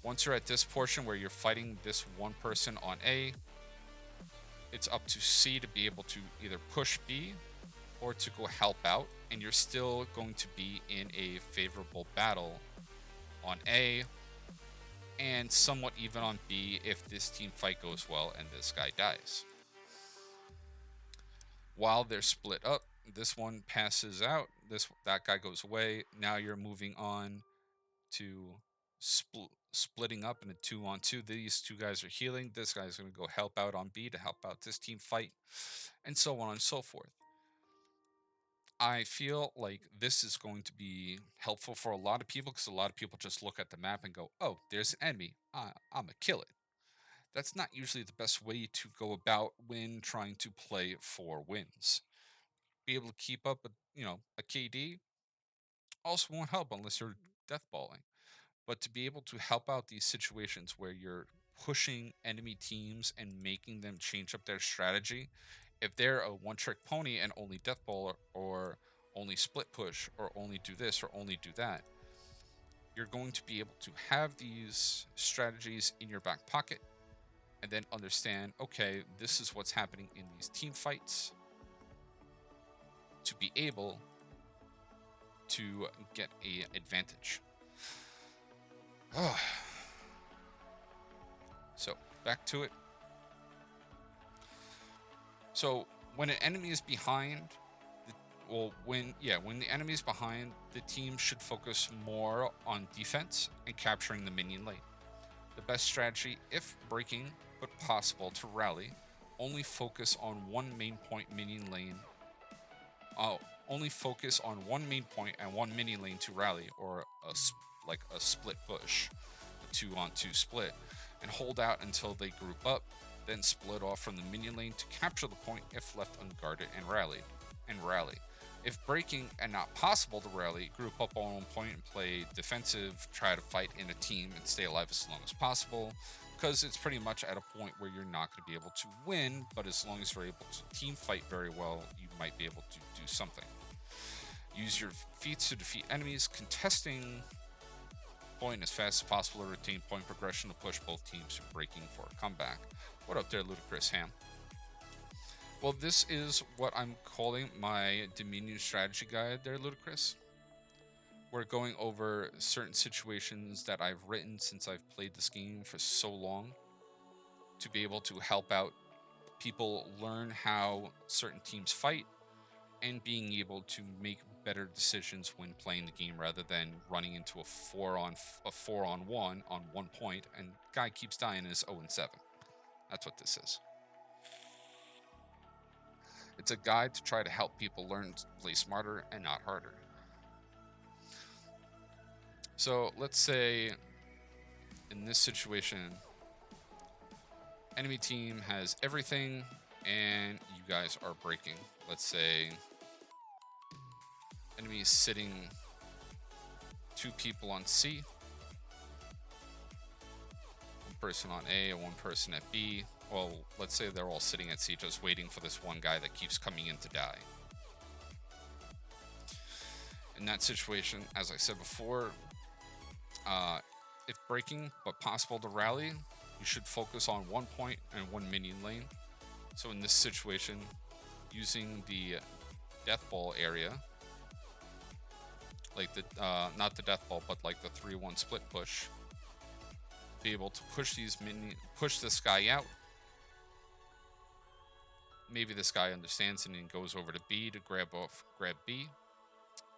Once you're at this portion where you're fighting this one person on A, it's up to C to be able to either push B or to go help out, and you're still going to be in a favorable battle on A and somewhat even on B if this team fight goes well and this guy dies. While they're split up, this one passes out, that guy goes away. Now you're moving on to splitting up in a 2-on-2. These 2 guys are healing. This guy's going to go help out on B to help out this team fight, and so on and so forth. I feel like this is going to be helpful for a lot of people because a lot of people just look at the map and go, oh, there's an enemy. I'm going to kill it. That's not usually the best way to go about when trying to play for wins. Be able to keep up a KD also won't help unless you're deathballing. But to be able to help out these situations where you're pushing enemy teams and making them change up their strategy, if they're a one-trick pony and only deathball or only split push or only do this or only do that, you're going to be able to have these strategies in your back pocket and then understand, okay, this is what's happening in these team fights to be able to get an advantage. So back to it. So when an enemy is behind, when the enemy is behind, the team should focus more on defense and capturing the minion lane. The best strategy, if breaking but possible to rally, only focus on one main point minion lane. Only focus on one main point and one minion lane to rally, or a split push, a 2-on-2 split, and hold out until they group up, then split off from the minion lane to capture the point if left unguarded and rally. If breaking and not possible to rally, group up on one point and play defensive, try to fight in a team and stay alive as long as possible, because it's pretty much at a point where you're not going to be able to win, but as long as you're able to team fight very well, you might be able to do something. Use your feats to defeat enemies, contesting point as fast as possible to retain point progression to push both teams to breaking for a comeback. What up there, Ludicrous Ham? Well, this is what I'm calling my Dominion strategy guide there, Ludicrous. We're going over certain situations that I've written since I've played this game for so long to be able to help out people learn how certain teams fight and being able to make better decisions when playing the game rather than running into a 4-on-1 on 1 point and guy keeps dying and is 0-7. That's what this is. It's a guide to try to help people learn to play smarter and not harder. So let's say in this situation, enemy team has everything and you guys are breaking. Let's say enemy is sitting 2 people on C, 1 person on A and 1 person at B. Well, let's say they're all sitting at C just waiting for this one guy that keeps coming in to die. In that situation, as I said before, if breaking but possible to rally, you should focus on 1 point and 1 minion lane. So in this situation, using the death ball area, like the not the death ball, but like the 3-1 split push, be able to push this guy out. Maybe this guy understands and then goes over to B to grab B.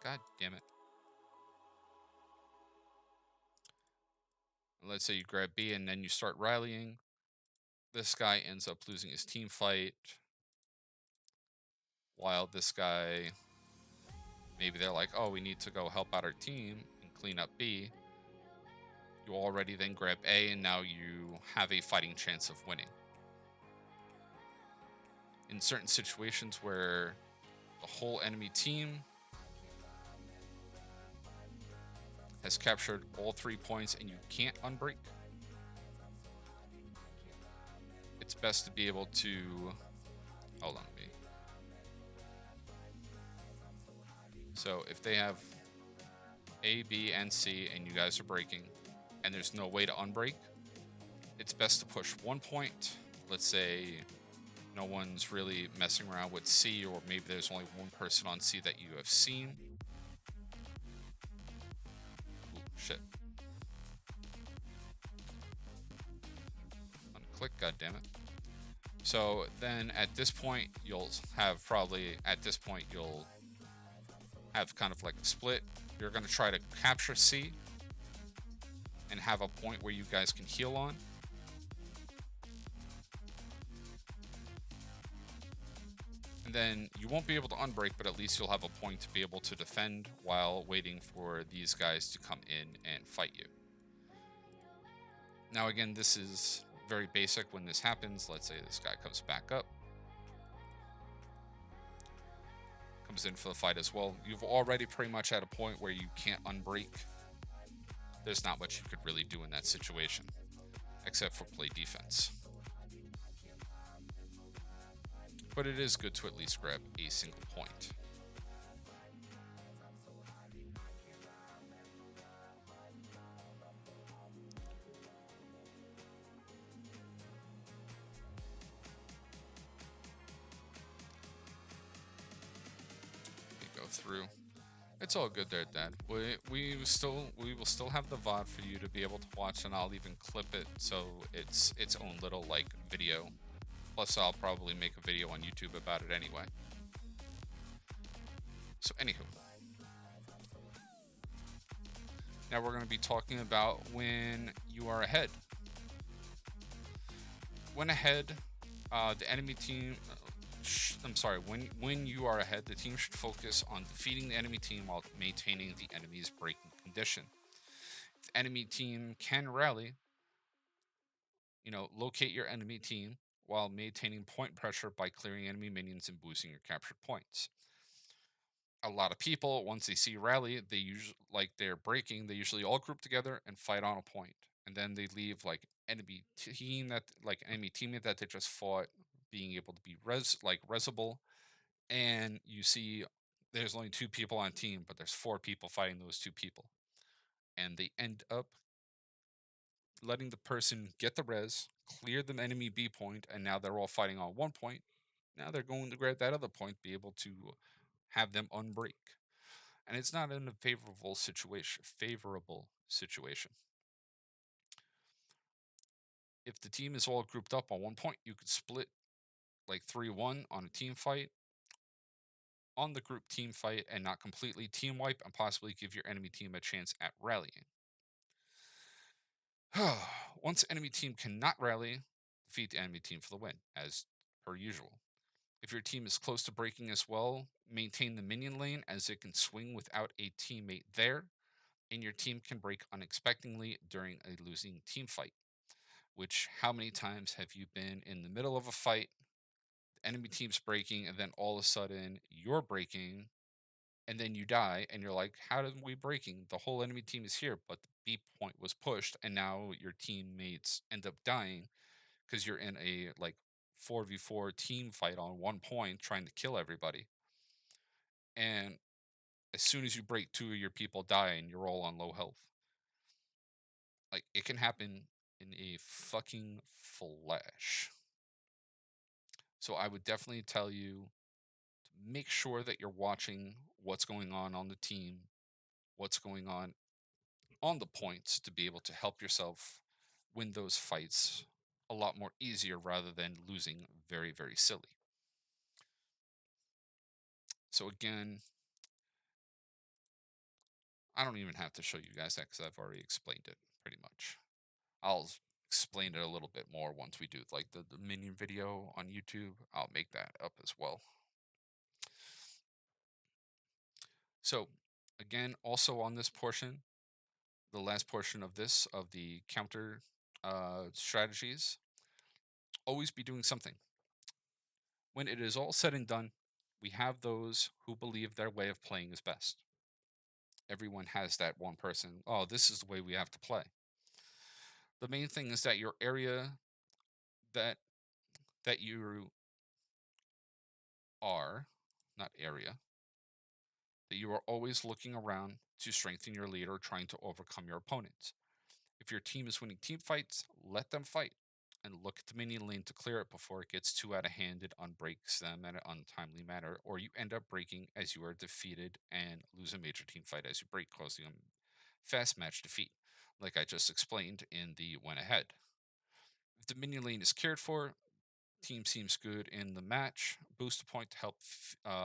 God damn it. Let's say you grab B and then you start rallying. This guy ends up losing his team fight. While this guy, maybe they're like, oh, we need to go help out our team and clean up B. You already then grab A and now you have a fighting chance of winning. In certain situations where the whole enemy team has captured all 3 points and you can't unbreak, it's best to be able to, hold on, B. So if they have A, B, and C and you guys are breaking and there's no way to unbreak, it's best to push 1 point. Let's say no one's really messing around with C, or maybe there's only 1 person on C that you have seen. Ooh, shit. Unclick, goddammit. So then at this point, you'll have kind of like a split. You're going to try to capture C and have a point where you guys can heal on. And then you won't be able to unbreak, but at least you'll have a point to be able to defend while waiting for these guys to come in and fight you. Now again, this is very basic when this happens. Let's say this guy comes back up. Comes in for the fight as well. You've already pretty much at a point where you can't unbreak. There's not much you could really do in that situation, except for play defense. But it is good to at least grab a single point. Go through. It's all good there, Dad. We will still have the VOD for you to be able to watch, and I'll even clip it so it's its own little like video. Plus, I'll probably make a video on YouTube about it anyway. So, anywho. Now we're going to be talking about when you are ahead. When ahead, the enemy team... when you are ahead, the team should focus on defeating the enemy team while maintaining the enemy's breaking condition. If the enemy team can rally, locate your enemy team while maintaining point pressure by clearing enemy minions and boosting your captured points. a lot of people, once they see rally, they usually, like they're breaking, they usually all group together and fight on a point, and then they leave like enemy teammate that they just fought being able to be resable, and you see there's only 2 people on team, but there's 4 people fighting those 2 people, and they end up letting the person get the res, clear the enemy B point, and now they're all fighting on 1 point. Now they're going to grab that other point, be able to have them unbreak. And it's not in a favorable situation. If the team is all grouped up on 1 point, you could split like 3-1 on a team fight, on the group team fight, and not completely team wipe, and possibly give your enemy team a chance at rallying. Once enemy team cannot rally, defeat the enemy team for the win, as per usual. If your team is close to breaking as well, maintain the minion lane, as it can swing without a teammate there, and your team can break unexpectedly during a losing team fight. Which, how many times have you been in the middle of a fight, the enemy team's breaking, and then all of a sudden you're breaking, and then you die, and you're like, how did we breaking? The whole enemy team is here, but the B point was pushed, and now your teammates end up dying because you're in a like 4v4 team fight on 1 point trying to kill everybody. And as soon as you break, 2 of your people die and you're all on low health. Like, it can happen in a fucking flash. So I would definitely tell you to make sure that you're watching what's going on the team, what's going on the points, to be able to help yourself win those fights a lot more easier rather than losing very, very silly. So again, I don't even have to show you guys that because I've already explained it pretty much. I'll explain it a little bit more once we do like the minion video on YouTube. I'll make that up as well. So again, also on this portion, the last portion of this, of the counter strategies, always be doing something. When it is all said and done, we have those who believe their way of playing is best. Everyone has that one person, oh, this is the way we have to play. The main thing is that your area that you are, not area, that you are always looking around to strengthen your lead or trying to overcome your opponents. If your team is winning team fights, let them fight, and look at the minion lane to clear it before it gets too out of hand and unbreaks them in an untimely manner, or you end up breaking as you are defeated and lose a major team fight as you break, causing a fast match defeat, like I just explained in the went ahead. If the minion lane is cared for, team seems good in the match, boost a point to help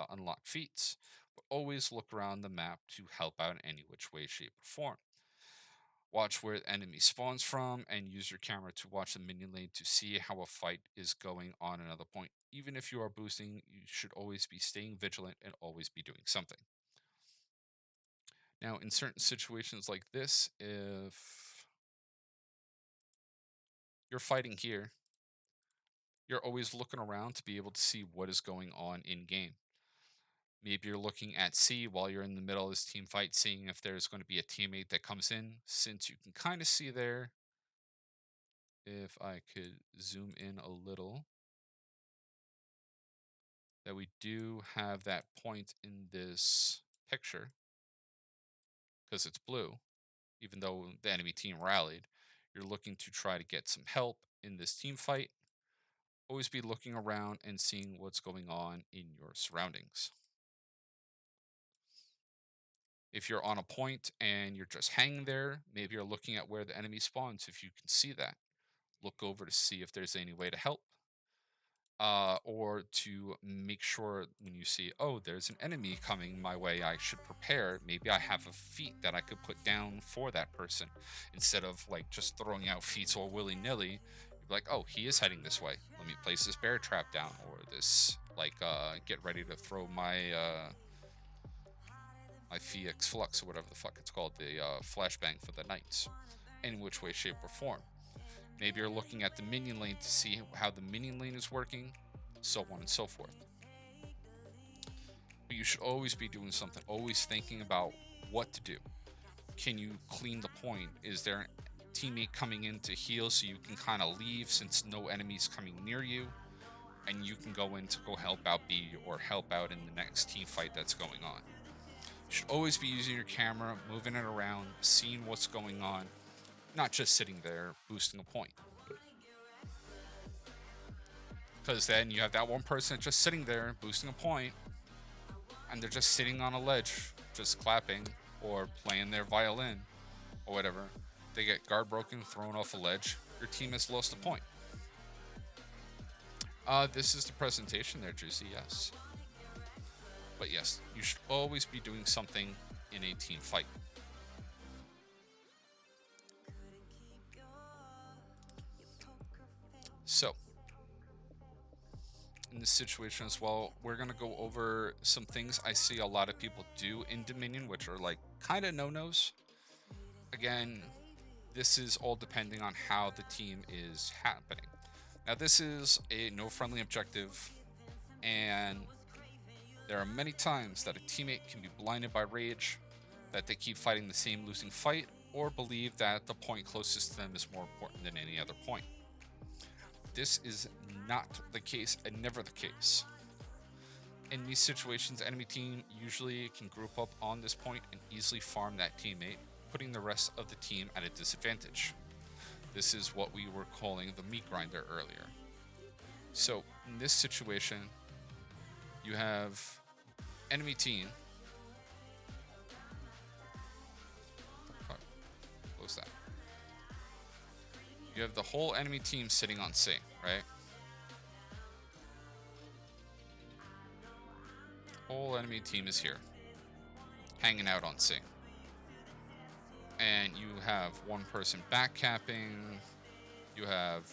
unlock feats, but always look around the map to help out in any which way, shape, or form. Watch where the enemy spawns from and use your camera to watch the minion lane to see how a fight is going on another point. Even if you are boosting, you should always be staying vigilant and always be doing something. Now, in certain situations like this, if you're fighting here, you're always looking around to be able to see what is going on in game. Maybe you're looking at C while you're in the middle of this team fight, seeing if there's going to be a teammate that comes in. Since you can kind of see there, if I could zoom in a little, that we do have that point in this picture because it's blue, even though the enemy team rallied. You're looking to try to get some help in this team fight. Always be looking around and seeing what's going on in your surroundings. If you're on a point and you're just hanging there, maybe you're looking at where the enemy spawns. If you can see that, look over to see if there's any way to help. Or to make sure when you see, oh, there's an enemy coming my way, I should prepare. Maybe I have a feat that I could put down for that person instead of like just throwing out feats all willy-nilly. You'd be like, oh, he is heading this way. Let me place this bear trap down, or this get ready to throw my my Phoenix Flux or whatever the fuck it's called, the flashbang for the knights. Any which way, shape, or form. Maybe you're looking at the minion lane to see how the minion lane is working, so on and so forth. But you should always be doing something, always thinking about what to do. Can you clean the point? Is there a teammate coming in to heal so you can kind of leave since no enemy's coming near you? And you can go in to go help out B or help out in the next team fight that's going on. You should always be using your camera, moving it around, seeing what's going on, not just sitting there boosting a point. Because then you have that one person just sitting there boosting a point, and they're just sitting on a ledge, just clapping or playing their violin or whatever. They get guard broken, thrown off a ledge. Your team has lost a point. This is the presentation there, Juicy, yes. But yes, you should always be doing something in a team fight. So, in this situation as well, we're going to go over some things I see a lot of people do in Dominion, which are like kind of no-nos. Again, this is all depending on how the team is happening. Now, this is a no friendly objective, and there are many times that a teammate can be blinded by rage, that they keep fighting the same losing fight, or believe that the point closest to them is more important than any other point. This is not the case and never the case. In these situations, enemy team usually can group up on this point and easily farm that teammate, putting the rest of the team at a disadvantage. This is what we were calling the meat grinder earlier. So in this situation, you have enemy team. Close that. You have the whole enemy team sitting on C, right? Whole enemy team is here, hanging out on C. And you have one person backcapping. You have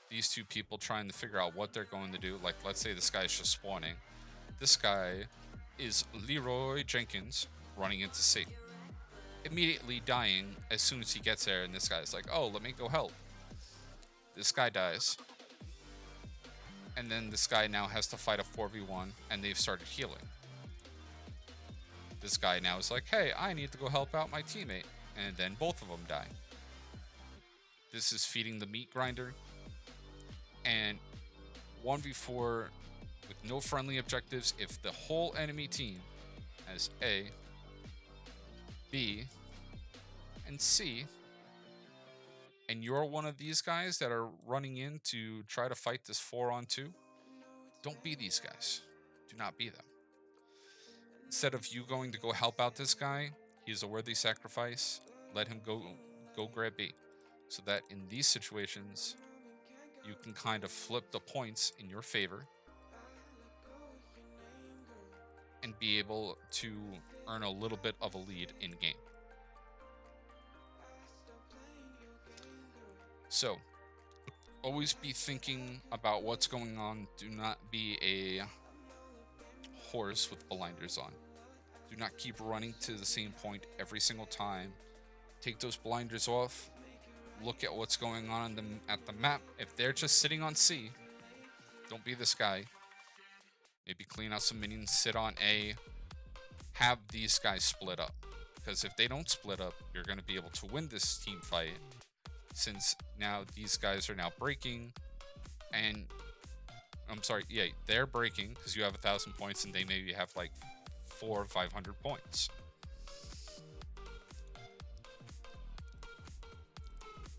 these two people trying to figure out what they're going to do. Like, let's say this guy's just spawning. This guy is Leroy Jenkins running into C. Immediately dying as soon as he gets there, and this guy's like, oh, let me go help. This guy dies. And then this guy now has to fight a 4v1, and they've started healing. This guy now is like, hey, I need to go help out my teammate. And then both of them die. This is feeding the meat grinder. And 1v4 with no friendly objectives, if the whole enemy team has A, B, and C, and you're one of these guys that are running in to try to fight this 4-on-2, don't be these guys. Do not be them. Instead of you going to go help out this guy, he is a worthy sacrifice. Let him go grab B. So that in these situations, you can kind of flip the points in your favor and be able to earn a little bit of a lead in game. So, always be thinking about what's going on. Do not be a horse with blinders on. Do not keep running to the same point every single time. Take those blinders off. Look at what's going on at the map. If they're just sitting on C, don't be this guy. Maybe clean out some minions, sit on A. Have these guys split up. Because if they don't split up, you're going to be able to win this team fight. Since now these guys are now breaking. And I'm sorry, yeah, they're breaking because you have 1,000 points and they maybe have like 400 or 500 points.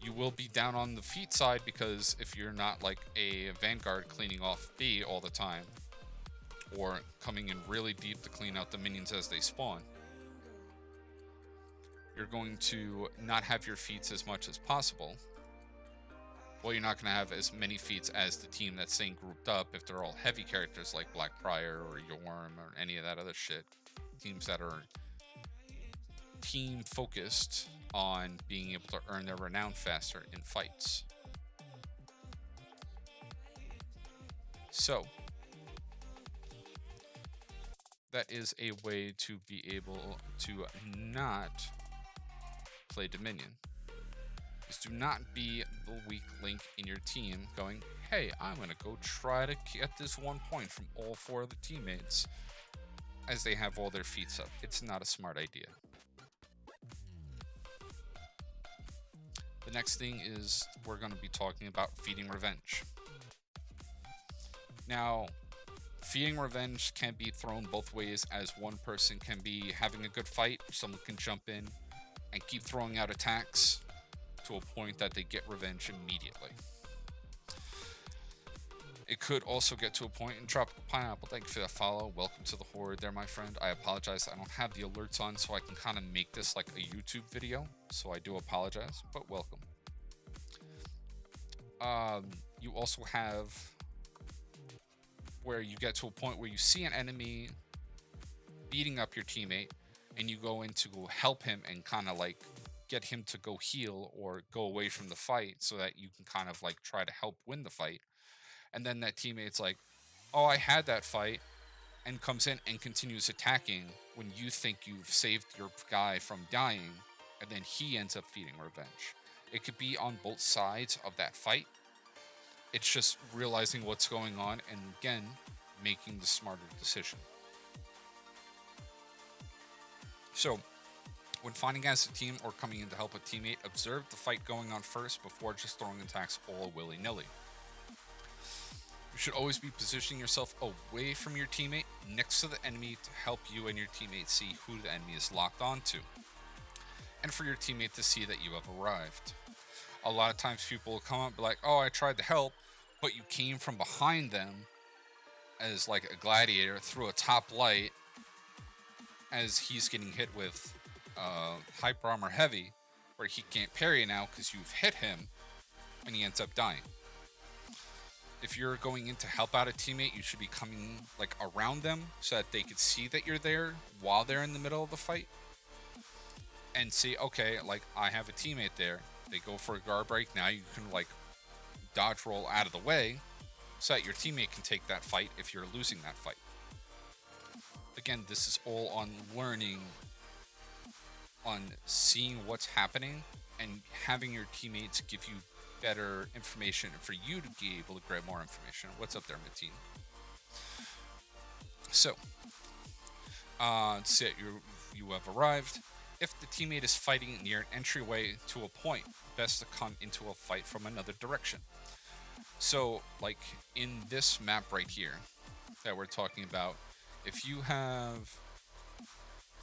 You will be down on the feet side because if you're not like a Vanguard cleaning off B all the time, or coming in really deep to clean out the minions as they spawn, you're going to not have your feats as much as possible. Well, you're not going to have as many feats as the team that's staying grouped up if they're all heavy characters like Black Prior or Yorm or any of that other shit. Teams that are team focused on being able to earn their renown faster in fights. So, that is a way to be able to not play Dominion. Is do not be the weak link in your team going, hey, I'm going to go try to get this 1 point from all 4 of the teammates. as they have all their feats up. It's not a smart idea. The next thing is we're going to be talking about feeding revenge. Now, feeding revenge can be thrown both ways, as one person can be having a good fight, someone can jump in and keep throwing out attacks to a point that they get revenge immediately. It could also get to a point in Tropical Pineapple. Thank you for that follow. Welcome to the Horde there, my friend. I apologize. I don't have the alerts on, so I can kind of make this like a YouTube video. So I do apologize, but welcome. You also have where you get to a point where you see an enemy beating up your teammate, and you go in to go help him and kind of like get him to go heal or go away from the fight so that you can kind of like try to help win the fight. And then that teammate's like, oh, I had that fight, and comes in and continues attacking when you think you've saved your guy from dying, and then he ends up feeding revenge. It could be on both sides of that fight. It's just realizing what's going on and, again, making the smarter decision. So, when fighting as a team or coming in to help a teammate, observe the fight going on first before just throwing attacks all willy-nilly. You should always be positioning yourself away from your teammate next to the enemy to help you and your teammate see who the enemy is locked onto, and for your teammate to see that you have arrived. A lot of times people will come up and be like, oh, I tried to help, but you came from behind them as like a gladiator through a top light as he's getting hit with hyper armor heavy, where he can't parry now because you've hit him, and he ends up dying. If you're going in to help out a teammate, you should be coming like around them so that they could see that you're there while they're in the middle of the fight, and see, okay, like I have a teammate there. They go for a guard break. Now you can like dodge roll out of the way so that your teammate can take that fight if you're losing that fight. Again, this is all on learning, on seeing what's happening and having your teammates give you better information for you to be able to grab more information. What's up there, Mateen? So, say you have arrived. If the teammate is fighting near an entryway to a point, best to come into a fight from another direction. So, like in this map right here that we're talking about, if you have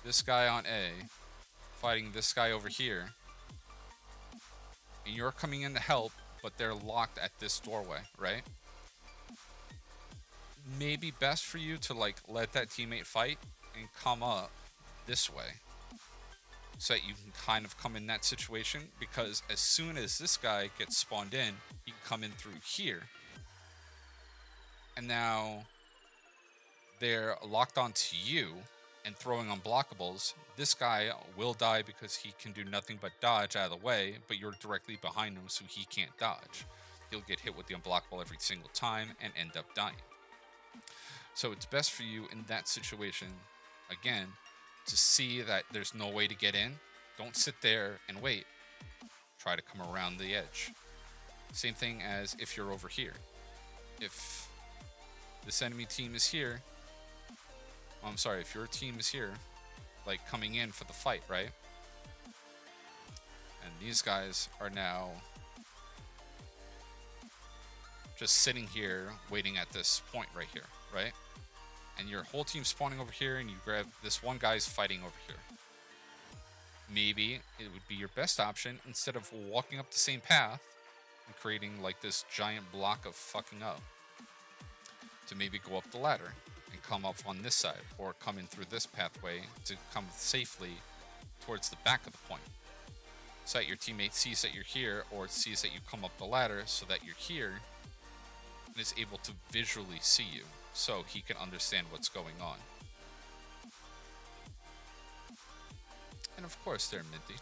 this guy on A fighting this guy over here, and you're coming in to help, but they're locked at this doorway, right? Maybe best for you to like let that teammate fight and come up this way so that you can kind of come in that situation, because as soon as this guy gets spawned in, he can come in through here, and now they're locked onto you and throwing unblockables. This guy will die because he can do nothing but dodge out of the way, but you're directly behind him, so he can't dodge. He'll get hit with the unblockable every single time and end up dying. So it's best for you in that situation, again, to see that there's no way to get in. Don't sit there and wait. Try to come around the edge. Same thing as if you're over here. If this enemy team is here, I'm sorry, if your team is here, like coming in for the fight, right? And these guys are now just sitting here waiting at this point right here, right? And your whole team's spawning over here, and you grab this one guy's fighting over here. Maybe it would be your best option, instead of walking up the same path and creating like this giant block of fucking up, to maybe go up the ladder and come up on this side, or come in through this pathway to come safely towards the back of the point, so that your teammate sees that you're here, or sees that you come up the ladder so that you're here, and is able to visually see you, so he can understand what's going on. And of course, they're Minty.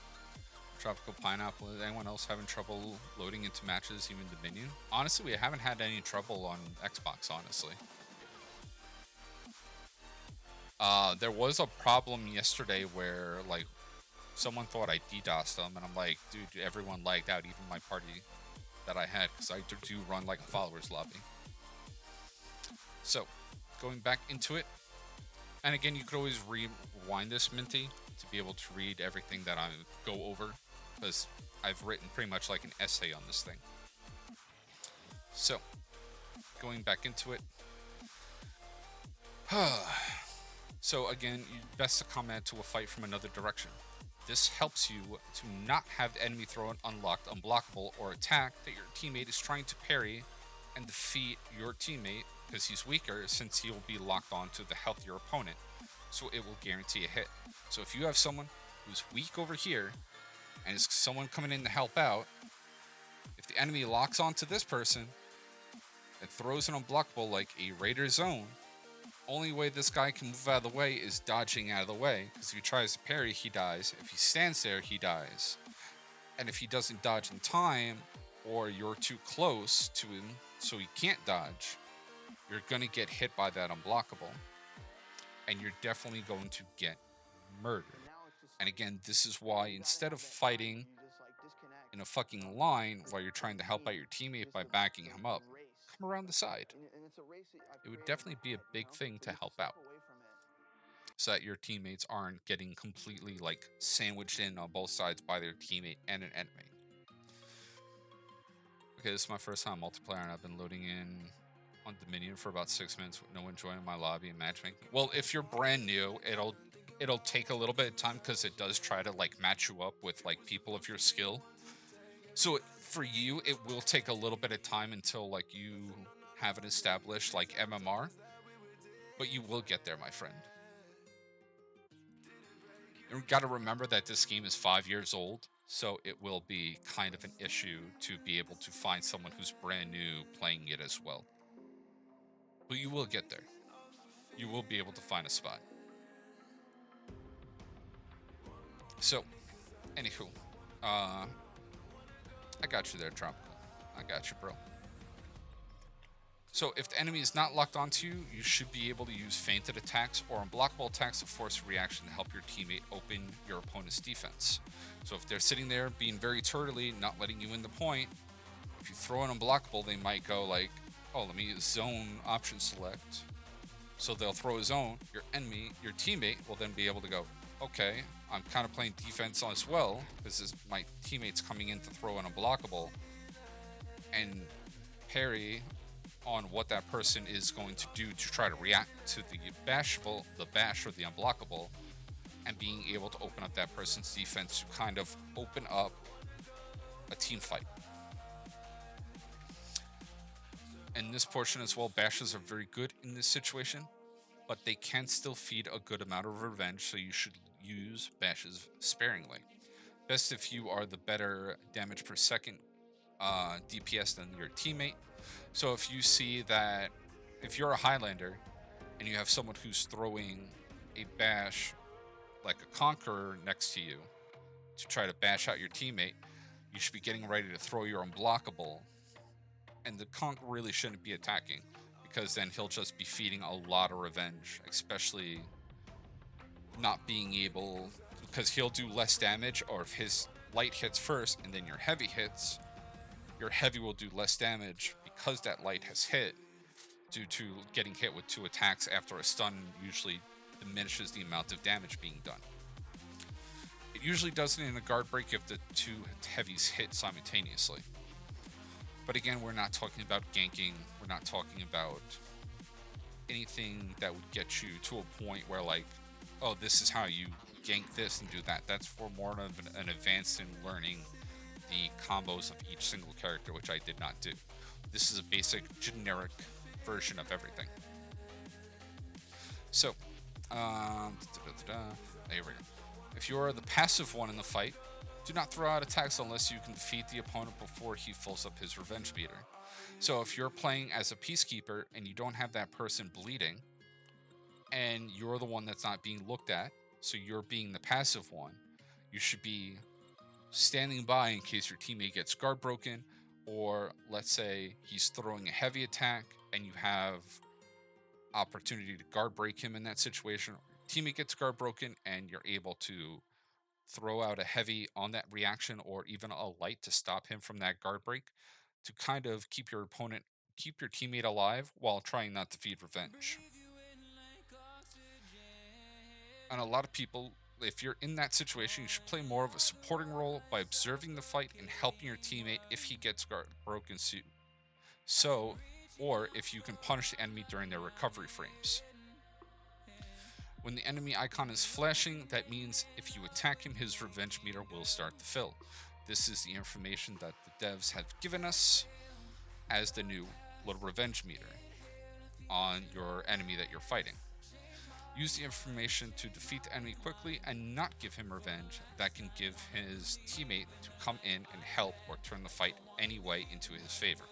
Tropical Pineapple. Is anyone else having trouble loading into matches, even Dominion? Honestly, we haven't had any trouble on Xbox, honestly. There was a problem yesterday where, like, someone thought I DDoSed them, and I'm like, dude, everyone lagged out, even my party that I had, because I do run like a followers lobby. So, going back into it, And again, you could always rewind this, Minty, to be able to read everything that I go over, because I've written pretty much like an essay on this thing. So, going back into it. So again, best to come into a fight from another direction. This helps you to not have the enemy throw an unlocked, unblockable, or attack that your teammate is trying to parry and defeat your teammate because he's weaker, since he'll be locked onto the healthier opponent. So it will guarantee a hit. So if you have someone who's weak over here and is someone coming in to help out, if the enemy locks onto this person and throws an unblockable like a Raider Zone, only way this guy can move out of the way is dodging out of the way, because if he tries to parry, he dies. If he stands there, he dies. And if he doesn't dodge in time, or you're too close to him so he can't dodge, you're going to get hit by that unblockable. And you're definitely going to get murdered. And again, this is why instead of fighting in a fucking line while you're trying to help out your teammate by backing him up, come around the side. It would definitely be a big thing to help out, so that your teammates aren't getting completely like sandwiched in on both sides by their teammate and an enemy. Okay, this is my first time multiplayer, and I've been loading in on Dominion for about 6 minutes with no one joining my lobby and matchmaking. Well, if you're brand new, it'll take a little bit of time, because it does try to like match you up with like people of your skill. So for you, it will take a little bit of time until like you have an established like MMR, but you will get there, my friend. You got to remember that this game is 5 years old, so it will be kind of an issue to be able to find someone who's brand new playing it as well. But you will get there. You will be able to find a spot. So, anywho, I got you there, Tropical. I got you, bro. So if the enemy is not locked onto you, you should be able to use feinted attacks or unblockable attacks to force a reaction to help your teammate open your opponent's defense. So if they're sitting there being very turtly, not letting you in the point, if you throw an unblockable, they might go like, oh, let me zone option select. So they'll throw a zone. Your teammate will then be able to go, okay, I'm kind of playing defense as well, because my teammate's coming in to throw an unblockable, and parry on what that person is going to do to try to react to the bash or the unblockable, and being able to open up that person's defense to kind of open up a team fight. In this portion as well, bashes are very good in this situation, but they can still feed a good amount of revenge, so you should use bashes sparingly. Best if you are the better damage per second DPS than your teammate. So if you see that, if you're a Highlander and you have someone who's throwing a bash like a Conqueror next to you to try to bash out your teammate, you should be getting ready to throw your unblockable. And the Conqueror really shouldn't be attacking, because then he'll just be feeding a lot of revenge, especially not being able, because he'll do less damage, or if his light hits first and then your heavy hits, your heavy will do less damage because that light has hit, due to getting hit with 2 attacks after a stun usually diminishes the amount of damage being done. It usually does it in a guard break if the 2 heavies hit simultaneously. But again, we're not talking about ganking, we're not talking about anything that would get you to a point where like, oh, this is how you gank this and do that. That's for more of an advance in learning the combos of each single character, which I did not do. This is a basic, generic version of everything. So, there we go. If you are the passive one in the fight, do not throw out attacks unless you can defeat the opponent before he fills up his revenge meter. So if you're playing as a peacekeeper and you don't have that person bleeding, and you're the one that's not being looked at, so you're being the passive one, you should be standing by in case your teammate gets guard broken, or let's say he's throwing a heavy attack and you have opportunity to guard break him in that situation. Teammate gets guard broken and you're able to throw out a heavy on that reaction, or even a light to stop him from that guard break, to kind of keep your teammate alive while trying not to feed revenge. And a lot of people, if you're in that situation, you should play more of a supporting role by observing the fight and helping your teammate if he gets broken suit. So, or if you can punish the enemy during their recovery frames. When the enemy icon is flashing, that means if you attack him, his revenge meter will start to fill. This is the information that the devs have given us as the new little revenge meter on your enemy that you're fighting. Use the information to defeat the enemy quickly and not give him revenge. That can give his teammate to come in and help or turn the fight anyway into his favor.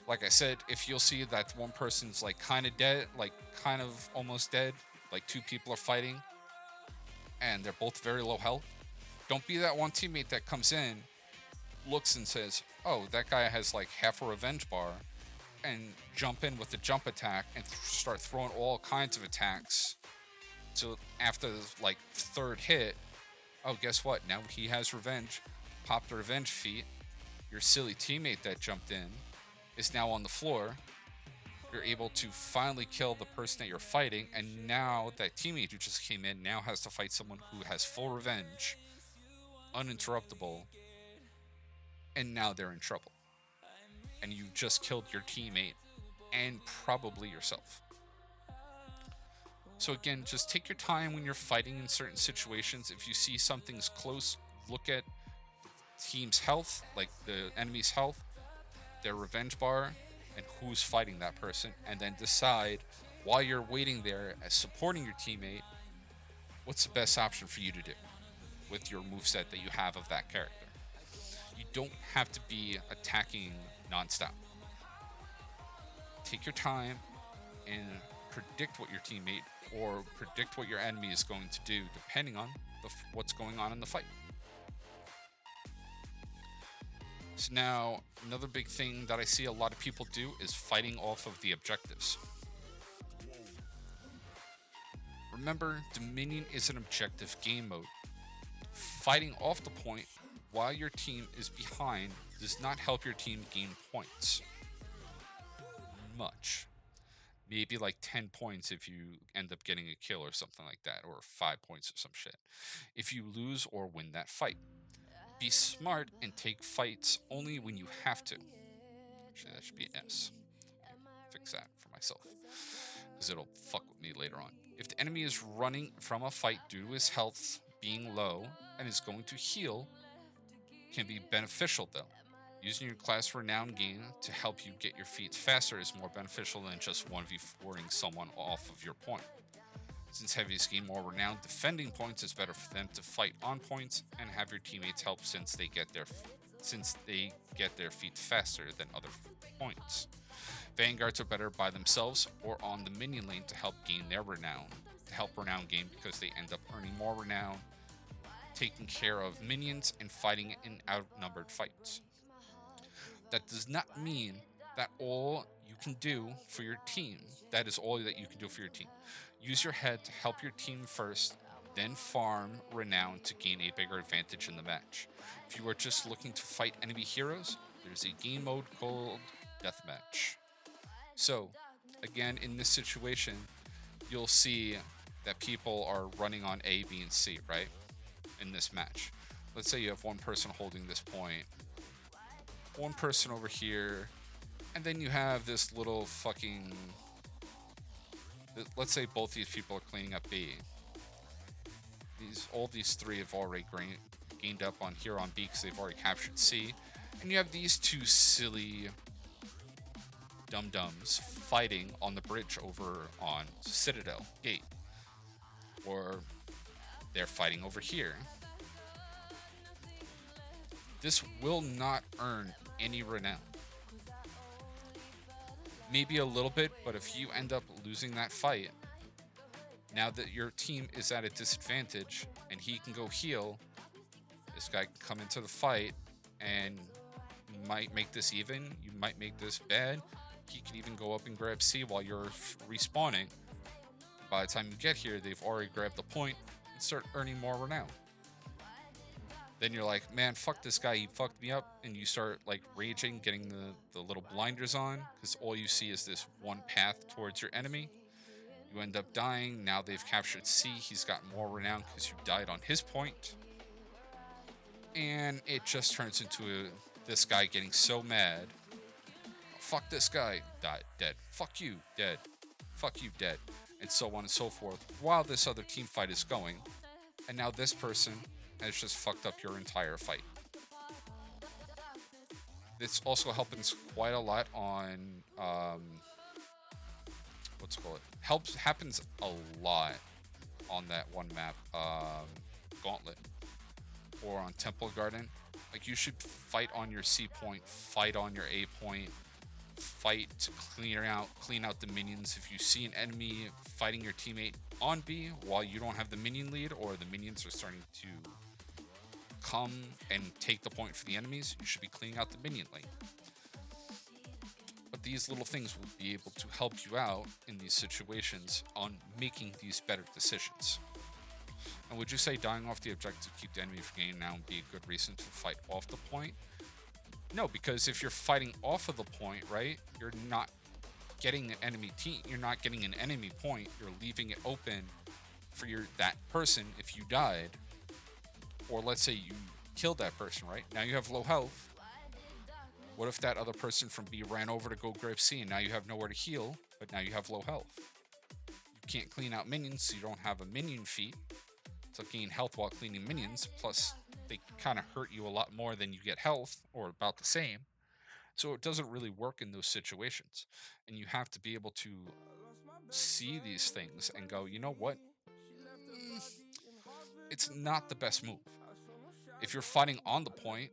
Like I said, if you'll see that one person's like kind of dead, like kind of almost dead, like two people are fighting and they're both very low health, don't be that one teammate that comes in, looks and says, oh, that guy has like half a revenge bar, and jump in with the jump attack and start throwing all kinds of attacks. So after the like third hit, oh, guess what? Now he has revenge. Pop the revenge feat. Your silly teammate that jumped in is now on the floor. You're able to finally kill the person that you're fighting, and now that teammate who just came in now has to fight someone who has full revenge, uninterruptible, and now they're in trouble. And you just killed your teammate and probably yourself. So again, just take your time when you're fighting in certain situations. If you see something's close, look at the team's health, like the enemy's health, their revenge bar, and who's fighting that person, and then decide while you're waiting there as supporting your teammate, what's the best option for you to do with your moveset that you have of that character. You don't have to be attacking nonstop. Take your time and predict what your teammate or predict what your enemy is going to do depending on what's going on in the fight. So now, another big thing that I see a lot of people do is fighting off of the objectives. Remember, Dominion is an objective game mode. Fighting off the point while your team is behind does not help your team gain points. Much. Maybe like 10 points if you end up getting a kill or something like that, or 5 points or some shit, if you lose or win that fight. Be smart and take fights only when you have to. Actually, that should be an S. Fix that for myself, because it'll fuck with me later on. If the enemy is running from a fight due to his health being low and is going to heal, can be beneficial though. Using your class renown gain to help you get your feats faster is more beneficial than just 1v4ing someone off of your point. Since heavies gain more renown, defending points is better for them to fight on points and have your teammates help since they get their feats faster than other points. Vanguards are better by themselves or on the minion lane to help gain their renown. To help renown gain because they end up earning more renown, taking care of minions, and fighting in outnumbered fights. That does not mean that all you can do for your team. That is all that you can do for your team. Use your head to help your team first, then farm renown to gain a bigger advantage in the match. If you are just looking to fight enemy heroes, there's a game mode called Deathmatch. So, again, in this situation, you'll see that people are running on A, B, and C, right? In this match. Let's say you have one person holding this point, one person over here, and then you have this little fucking... Let's say both these people are cleaning up B. All these three have already gained up on here on B because they've already captured C. And you have these two silly dum-dums fighting on the bridge over on Citadel Gate. Or they're fighting over here. This will not earn any renown. Maybe a little bit, but if you end up losing that fight, now that your team is at a disadvantage and he can go heal, this guy can come into the fight and you might make this even, you might make this bad. He can even go up and grab C while you're respawning. By the time you get here, they've already grabbed the point and start earning more renown. Then you're like, man, fuck this guy, he fucked me up. And you start like raging, getting the little blinders on, because all you see is this one path towards your enemy. You end up dying. Now they've captured C. He's got more renown because you died on his point. And it just turns into this guy getting so mad. Fuck this guy. Died. Dead. Fuck you. Dead. Fuck you. Dead. And so on and so forth. While this other team fight is going. And now this person has just fucked up your entire fight. This also happens quite a lot on, happens a lot on that one map, Gauntlet, or on Temple Garden. Like, you should fight on your C point, fight on your A point, fight to clean out the minions. If you see an enemy fighting your teammate on B while you don't have the minion lead, or the minions are starting to come and take the point for the enemies, you should be cleaning out the minion lane. But these little things will be able to help you out in these situations on making these better decisions. And would you say dying off the objective to keep the enemy from gaining now would be a good reason to fight off the point? No, because if you're fighting off of the point, right, you're not getting an enemy team, you're not getting an enemy point, you're leaving it open for that person if you died. Or let's say you killed that person, right? Now you have low health. What if that other person from B ran over to go grab C, and now you have nowhere to heal, but now you have low health? You can't clean out minions, so you don't have a minion feat to gain health while cleaning minions. Plus, they kind of hurt you a lot more than you get health, or about the same. So it doesn't really work in those situations. And you have to be able to see these things and go, you know what? It's not the best move. If you're fighting on the point,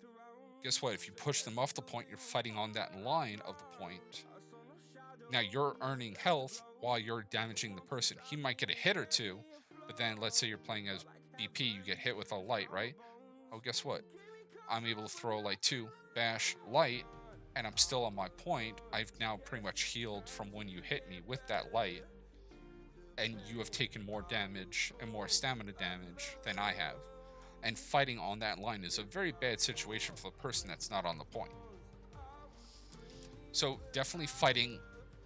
guess what? If you push them off the point, you're fighting on that line of the point. Now you're earning health while you're damaging the person. He might get a hit or two, but then let's say you're playing as BP, you get hit with a light, right? Oh, guess what? I'm able to throw light 2, bash light, and I'm still on my point. I've now pretty much healed from when you hit me with that light, and you have taken more damage and more stamina damage than I have. And fighting on that line is a very bad situation for the person that's not on the point. So definitely fighting,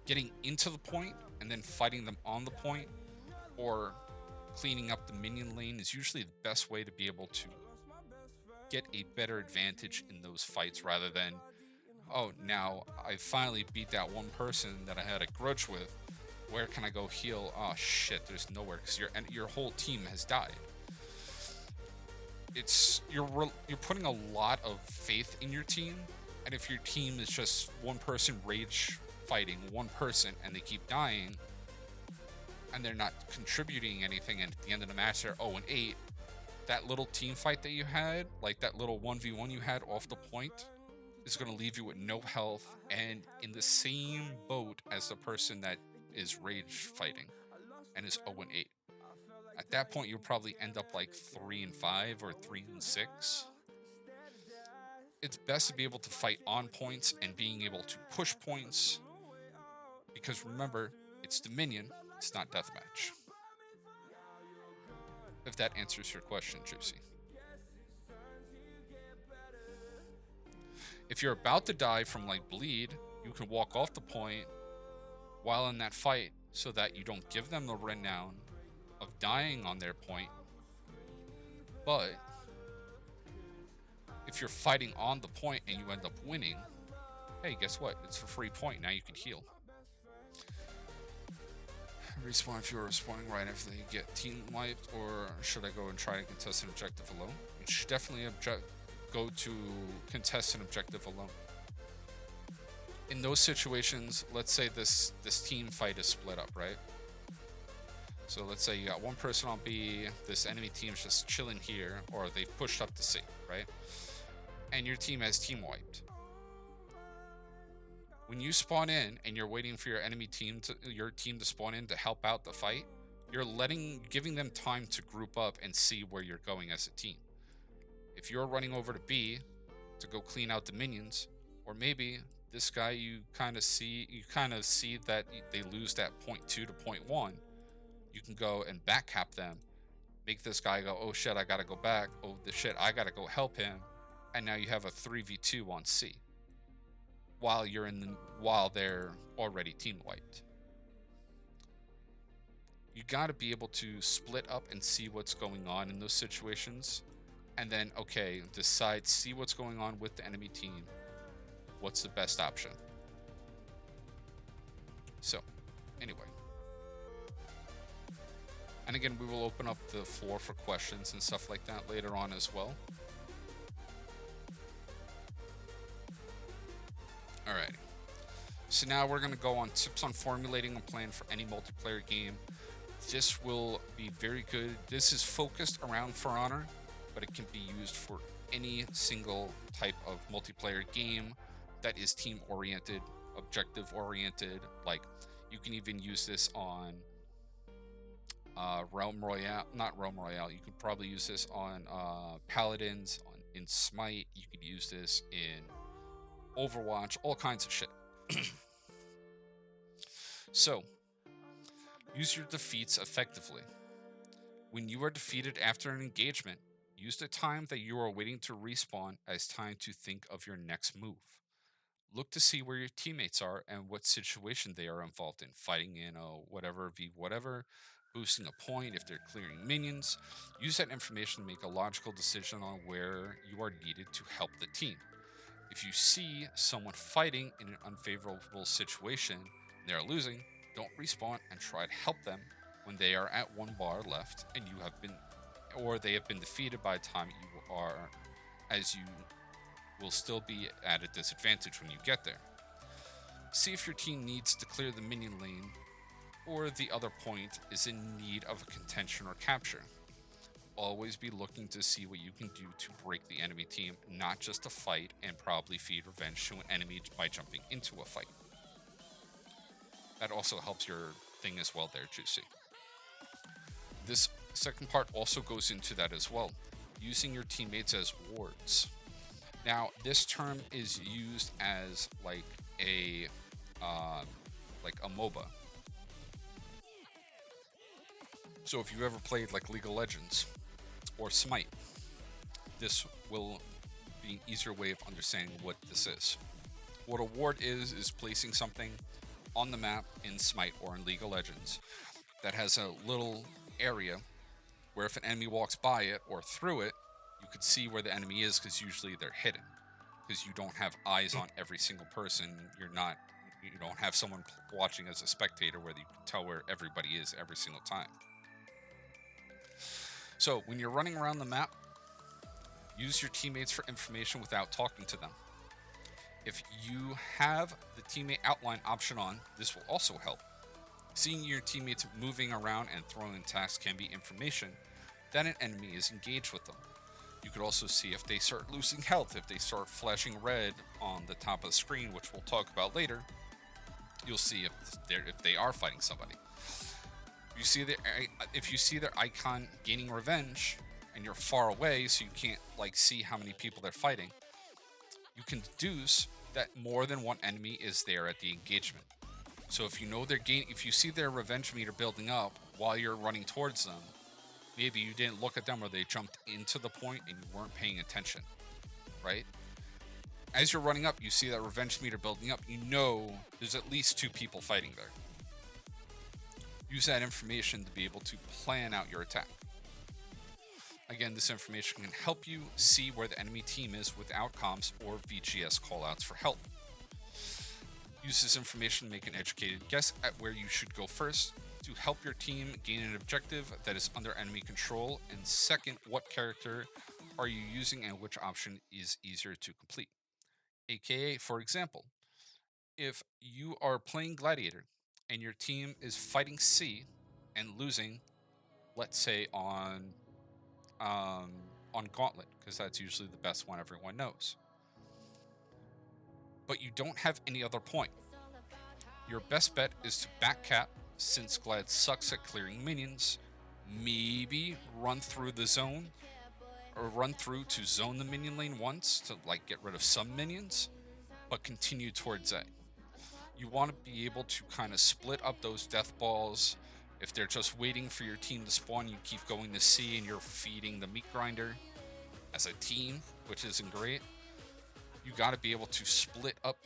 getting into the point, and then fighting them on the point, or cleaning up the minion lane is usually the best way to be able to get a better advantage in those fights, rather than, oh, now I finally beat that one person that I had a grudge with. Where can I go heal? Oh shit, there's nowhere, because your whole team has died. You're putting a lot of faith in your team, and if your team is just one person rage fighting one person and they keep dying and they're not contributing anything, and at the end of the match they're 0-8, that little team fight that you had, like that little 1v1 you had off the point, is going to leave you with no health and in the same boat as the person that is rage fighting and is 0-8. At that point, you'll probably end up like 3-5 or 3-6. It's best to be able to fight on points and being able to push points, because remember, it's the minion, it's not deathmatch. If that answers your question, Juicy. If you're about to die from like bleed, you can walk off the point while in that fight so that you don't give them the renown of dying on their point. But if you're fighting on the point and you end up winning, hey, guess what? It's a free point. Now you can heal. Respawn if you're respawning right after they get team wiped, or should I go and try to contest an objective alone? You should definitely go to contest an objective alone. In those situations, let's say this team fight is split up, right? So let's say you got one person on B, this enemy team's just chilling here, or they've pushed up to C, right? And your team has team wiped. When you spawn in and you're waiting for your team to spawn in to help out the fight, you're giving them time to group up and see where you're going as a team. If you're running over to B to go clean out the minions, or maybe this guy you kind of see that they lose that 0.2 to 0.1, you can go and back cap them, make this guy go, oh shit, I gotta go back, oh the shit, I gotta go help him, and now you have a 3v2 on C while they're already team wiped. got to be able to split up and see what's going on in those situations. And then, okay, decide, see what's going on with the enemy team. What's the best option? So, anyway. And again, we will open up the floor for questions and stuff like that later on as well. Alright. So now we're going to go on tips on formulating a plan for any multiplayer game. This will be very good. This is focused around For Honor, but it can be used for any single type of multiplayer game that is team-oriented, objective-oriented. Like, you can even use this on Realm Royale. Not Realm Royale. You could probably use this on Paladins, in Smite. You could use this in Overwatch, all kinds of shit. So, use your defeats effectively. When you are defeated after an engagement, use the time that you are waiting to respawn as time to think of your next move. Look to see where your teammates are and what situation they are involved in. Fighting in a whatever, whatever, boosting a point if they're clearing minions. Use that information to make a logical decision on where you are needed to help the team. If you see someone fighting in an unfavorable situation and they are losing, don't respawn and try to help them when they are at one bar left and you have been, or they have been defeated by the time you are, as you will still be at a disadvantage when you get there. See if your team needs to clear the minion lane or the other point is in need of a contention or capture. Always be looking to see what you can do to break the enemy team, not just to fight and probably feed revenge to an enemy by jumping into a fight. That also helps your thing as well there, Juicy. This second part also goes into that as well, using your teammates as wards. Now, this term is used as like a MOBA. So if you ever played like League of Legends or Smite, this will be an easier way of understanding what this is. What a ward is placing something on the map in Smite or in League of Legends that has a little area where if an enemy walks by it or through it, you could see where the enemy is because usually they're hidden. Because you don't have eyes on every single person. You don't have someone watching as a spectator where you can tell where everybody is every single time. So when you're running around the map, use your teammates for information without talking to them. If you have the teammate outline option on, this will also help. Seeing your teammates moving around and throwing in tasks can be information that an enemy is engaged with them. You could also see if they start losing health, if they start flashing red on the top of the screen, which we'll talk about later. You'll see if they are fighting somebody. If you see their icon gaining revenge and you're far away, so you can't see how many people they're fighting, you can deduce that more than one enemy is there at the engagement. So if you know if you see their revenge meter building up while you're running towards them, maybe you didn't look at them or they jumped into the point and you weren't paying attention, right? As you're running up, you see that revenge meter building up. You know there's at least 2 people fighting there. Use that information to be able to plan out your attack. Again, this information can help you see where the enemy team is without comms or VGS callouts for help. Use this information to make an educated guess at where you should go first to help your team gain an objective that is under enemy control, and second, what character are you using and which option is easier to complete. AKA, for example, if you are playing Gladiator and your team is fighting C and losing, let's say on Gauntlet, because that's usually the best one everyone knows, but you don't have any other point, your best bet is to backcap, since Glad sucks at clearing minions. Maybe run through the zone, or run through to zone the minion lane once to get rid of some minions, but continue towards A. You want to be able to kind of split up those death balls. If they're just waiting for your team to spawn, you keep going to C and you're feeding the meat grinder as a team, which isn't great. You got to be able to split up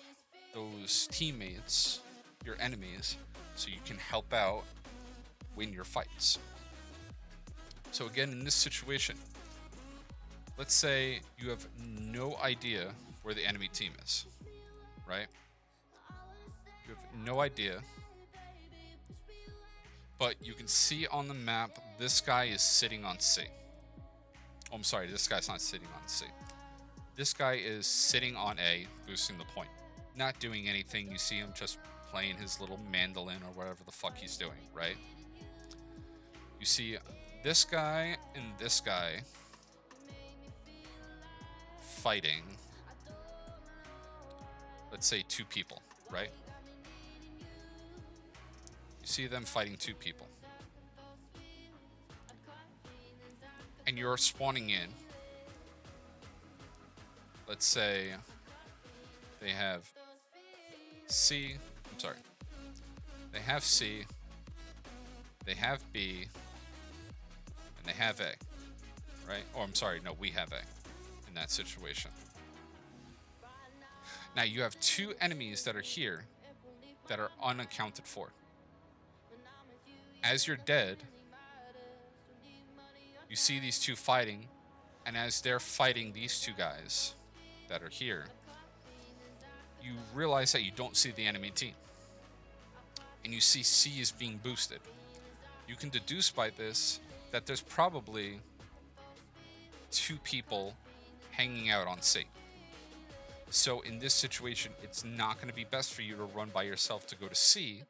those teammates, your enemies, so you can help out win your fights. So again, in this situation, let's say you have no idea where the enemy team is, right? You have no idea, but you can see on the map, this guy is sitting on C. Oh, I'm sorry, this guy's not sitting on C. This guy is sitting on A, boosting the point. Not doing anything. You see him just playing his little mandolin or whatever the fuck he's doing, right? You see this guy and this guy fighting, let's say 2 people, right? You see them fighting 2 people. And you're spawning in. Let's say they have C. I'm sorry. They have C. They have B. And they have A. Right? Oh, I'm sorry. No, we have A in that situation. Now you have 2 enemies that are here that are unaccounted for. As you're dead, you see these 2 fighting, and as they're fighting these 2 guys that are here, you realize that you don't see the enemy team. And you see C is being boosted. You can deduce by this that there's probably 2 people hanging out on C. So in this situation, it's not going to be best for you to run by yourself to go to C,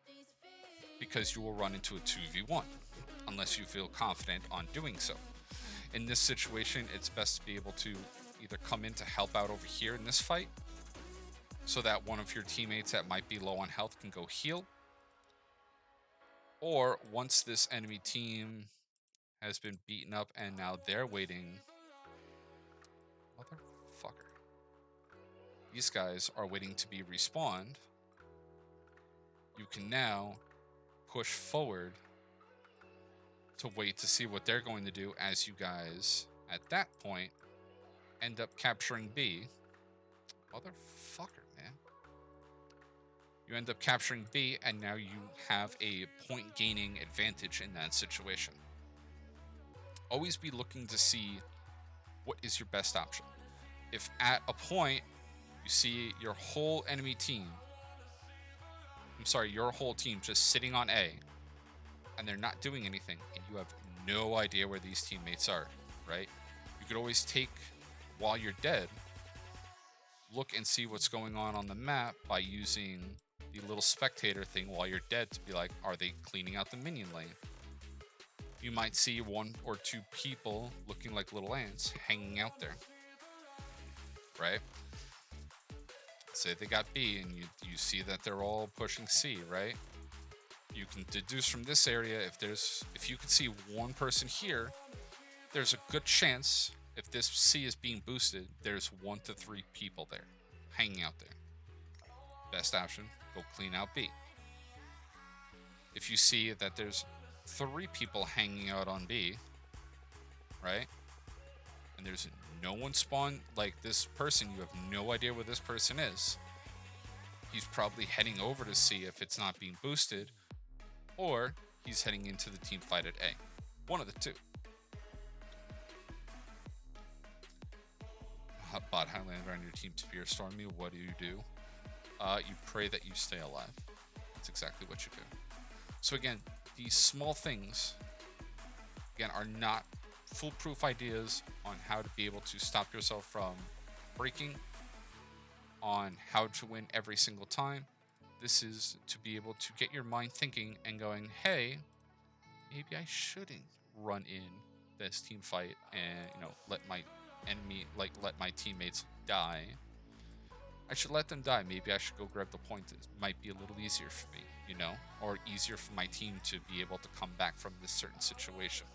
because you will run into a 2v1 unless you feel confident on doing so. In this situation, it's best to be able to either come in to help out over here in this fight, so that one of your teammates that might be low on health can go heal. Or once this enemy team has been beaten up and now they're waiting. Motherfucker. These guys are waiting to be respawned. You can now push forward to wait to see what they're going to do, as you guys, at that point, end up capturing B. Motherfucker, man. You end up capturing B, and now you have a point gaining advantage in that situation. Always be looking to see what is your best option. If at a point you see your whole enemy team, your whole team just sitting on A, and they're not doing anything, and you have no idea where these teammates are, right? You could always take, while you're dead, look and see what's going on the map by using the little spectator thing while you're dead to be like, are they cleaning out the minion lane? You might see 1 or 2 people looking like little ants hanging out there, right? Say they got B, and you see that they're all pushing C, right? You can deduce from this area, if you can see 1 person here, there's a good chance, if this C is being boosted, there's 1 to 3 people there, hanging out there. Best option, go clean out B. If you see that there's 3 people hanging out on B, right? And there's no one spawned, like this person, you have no idea where this person is. He's probably heading over to see if it's not being boosted, or he's heading into the team fight at A. One of the 2. Bot Highlander on your team spear storm you. What do? You pray that you stay alive. That's exactly what you do. So again, these small things, again, are not foolproof ideas on how to be able to stop yourself from breaking, on how to win every single time. This is to be able to get your mind thinking and going, hey, maybe I shouldn't run in this team fight and, let my enemy, let my teammates die. I should let them die. Maybe I should go grab the point. It might be a little easier for me, or easier for my team to be able to come back from this certain situation.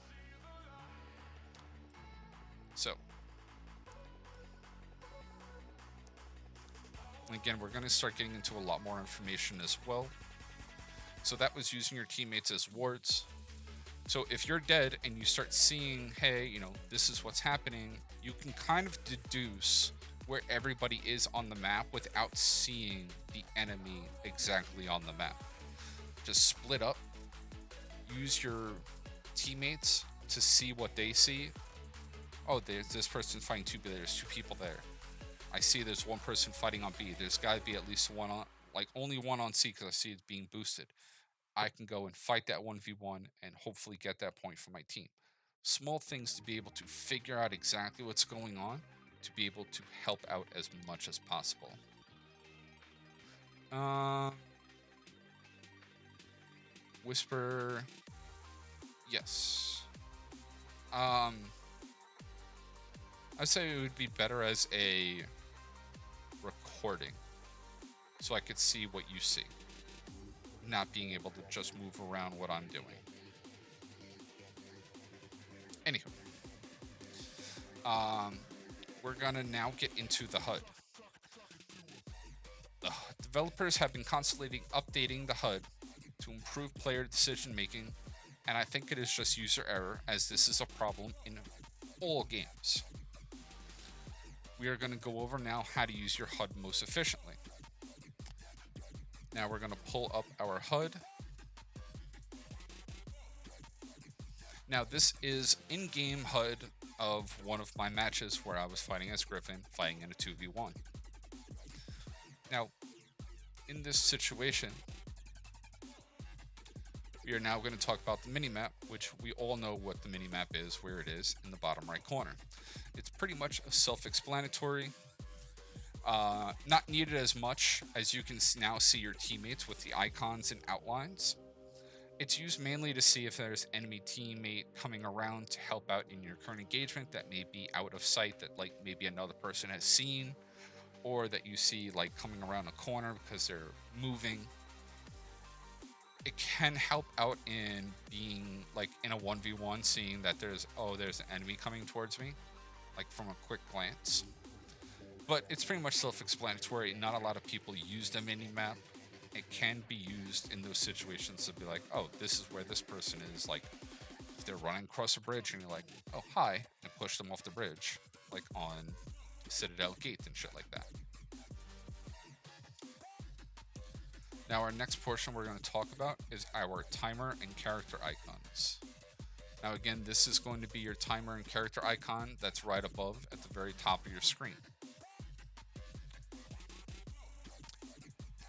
So, again, we're going to start getting into a lot more information as well. So that was using your teammates as wards. So if you're dead and you start seeing, hey, this is what's happening, you can kind of deduce where everybody is on the map without seeing the enemy exactly on the map. Just split up use your teammates to see what they see. Oh, there's this person fighting 2B. There's 2 people there. I see there's 1 person fighting on B. There's got to be at least 1 on, like only 1 on C because I see it's being boosted. I can go and fight that 1v1 and hopefully get that point for my team. Small things to be able to figure out exactly what's going on, to be able to help out as much as possible. Whisper, yes. I'd say it would be better as a recording, so I could see what you see, not being able to just move around what I'm doing. Anywho, we're gonna now get into the HUD. Developers have been constantly updating the HUD to improve player decision making, and I think it is just user error, as this is a problem in all games. We are going to go over now how to use your HUD most efficiently. Now we're going to pull up our HUD. Now this is in-game HUD of one of my matches where I was fighting as Griffin, fighting in a 2v1. Now, in this situation, we are now going to talk about the minimap, which we all know what the minimap is, where it is in the bottom right corner. It's pretty much self-explanatory, not needed as much, as you can now see your teammates with the icons and outlines. It's used mainly to see if there's enemy teammate coming around to help out in your current engagement that may be out of sight, that like maybe another person has seen, or that you see like coming around a corner because they're moving. It can help out in being like in a 1v1, seeing that there's an enemy coming towards me, like from a quick glance. But it's pretty much self-explanatory. Not a lot of people use the mini-map. It can be used in those situations to be like, oh, this is where this person is. Like, if they're running across a bridge and you're like, oh, hi, and push them off the bridge, like on Citadel Gate and shit like that. Now, our next portion we're going to talk about is our timer and character icons. Now, again, this is going to be your timer and character icon that's right above at the very top of your screen.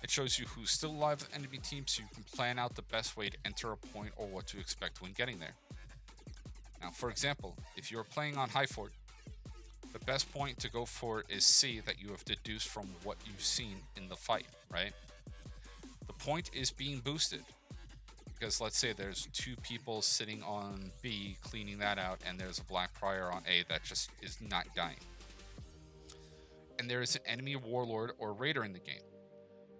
It shows you who's still alive with enemy teams, so you can plan out the best way to enter a point or what to expect when getting there. Now, for example, if you're playing on High Fort, the best point to go for is C, that you have deduced from what you've seen in the fight, right? The point is being boosted, because let's say there's 2 people sitting on B cleaning that out, and there's a Black Prior on A that just is not dying. And there is an enemy Warlord or Raider in the game.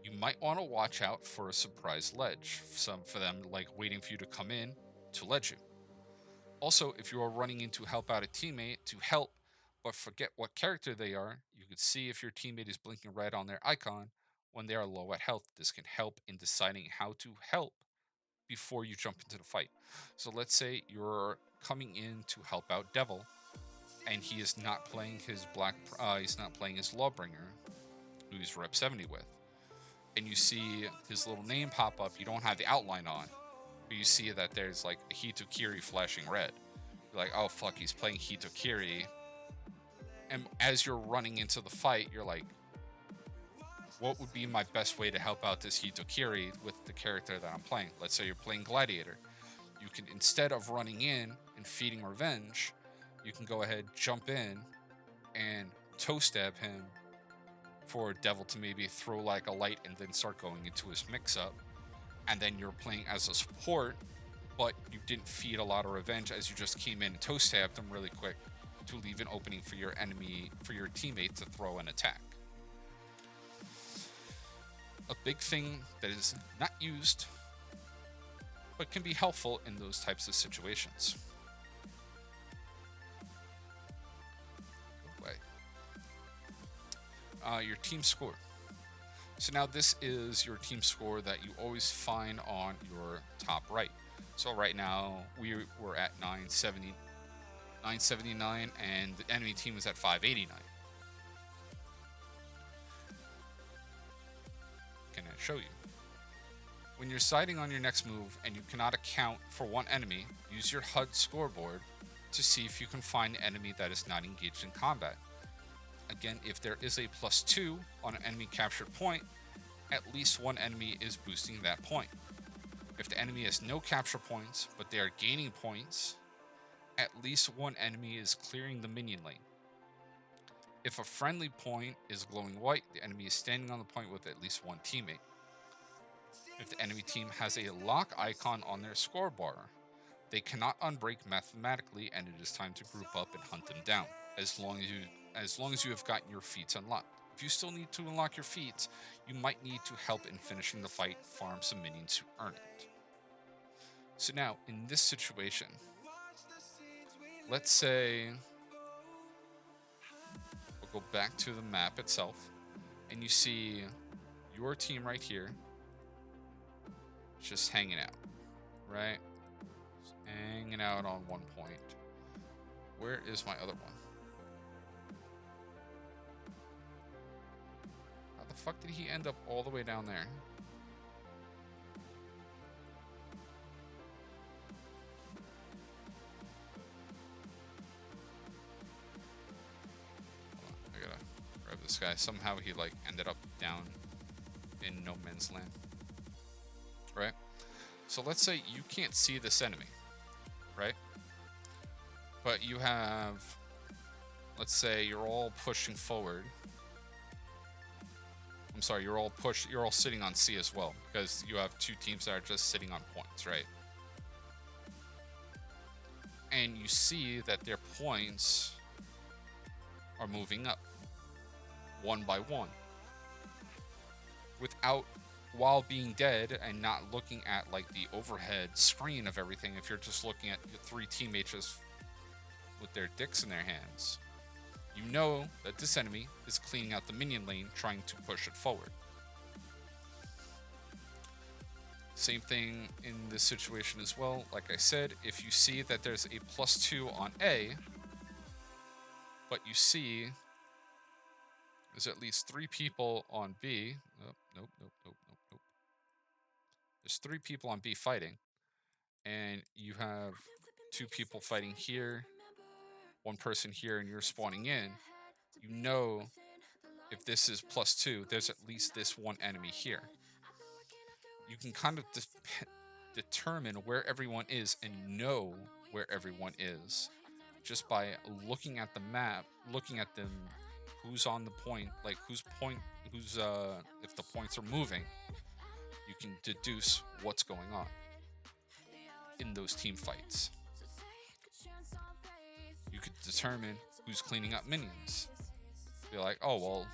You might want to watch out for a surprise ledge, for them like waiting for you to come in to ledge you. Also, if you are running in to help out a teammate to help, but forget what character they are, you can see if your teammate is blinking red on their icon when they are low at health. This can help in deciding how to help before you jump into the fight. So let's say you're coming in to help out Devil, and he is not playing his he's not playing his Lawbringer, who he's rep 70 with. And you see his little name pop up, you don't have the outline on, but you see that there's like a Hitokiri flashing red. You're like, oh fuck, he's playing Hitokiri. And as you're running into the fight, you're like, what would be my best way to help out this Hitokiri with the character that I'm playing? Let's say you're playing Gladiator. You can, instead of running in and feeding revenge, you can go ahead, jump in, and toe stab him for Devil to maybe throw like a light and then start going into his mix-up. And then you're playing as a support, but you didn't feed a lot of revenge as you just came in and toe stabbed him really quick to leave an opening for your enemy, for your teammate to throw an attack. A big thing that is not used, but can be helpful in those types of situations. Your team score. So now this is your team score that you always find on your top right. So right now we're at 979, and the enemy team is at 589. Can I show you? When you're deciding on your next move and you cannot account for one enemy, use your HUD scoreboard to see if you can find an enemy that is not engaged in combat. Again, if there is a +2 on an enemy captured point, at least one enemy is boosting that point. If the enemy has no capture points, but they are gaining points, at least one enemy is clearing the minion lane. If a friendly point is glowing white, the enemy is standing on the point with at least one teammate. If the enemy team has a lock icon on their scorebar, they cannot unbreak mathematically, and it is time to group up and hunt them down, as long as you have gotten your feats unlocked. If you still need to unlock your feats, you might need to help in finishing the fight, farm some minions to earn it. So now, in this situation, let's say we'll go back to the map itself, and you see your team right here just hanging out, right? Just hanging out on one point. Where is my other one? How the fuck did he end up all the way down there? I gotta grab this guy. Somehow he like ended up down in no man's land. Right? So let's say you can't see this enemy, right? But you have, let's say you're all pushing forward. I'm sorry, you're all sitting on C as well, because you have two teams that are just sitting on points, right? And you see that their points are moving up one by one while being dead and not looking at like the overhead screen of everything. If you're just looking at your three teammates just with their dicks in their hands, you know that this enemy is cleaning out the minion lane, trying to push it forward. Same thing in this situation as well. Like I said, if you see that there's a +2 on A, but you see there's at least 3 people on B. Oh, nope. There's 3 people on B fighting, and you have 2 people fighting here, 1 person here, and you're spawning in. You know, if this is +2, there's at least this one enemy here. You can kind of determine where everyone is and know where everyone is just by looking at the map, looking at them, who's on the point, like if the points are moving, you can deduce what's going on in those team fights. You could determine who's cleaning up minions. Be like, oh, well,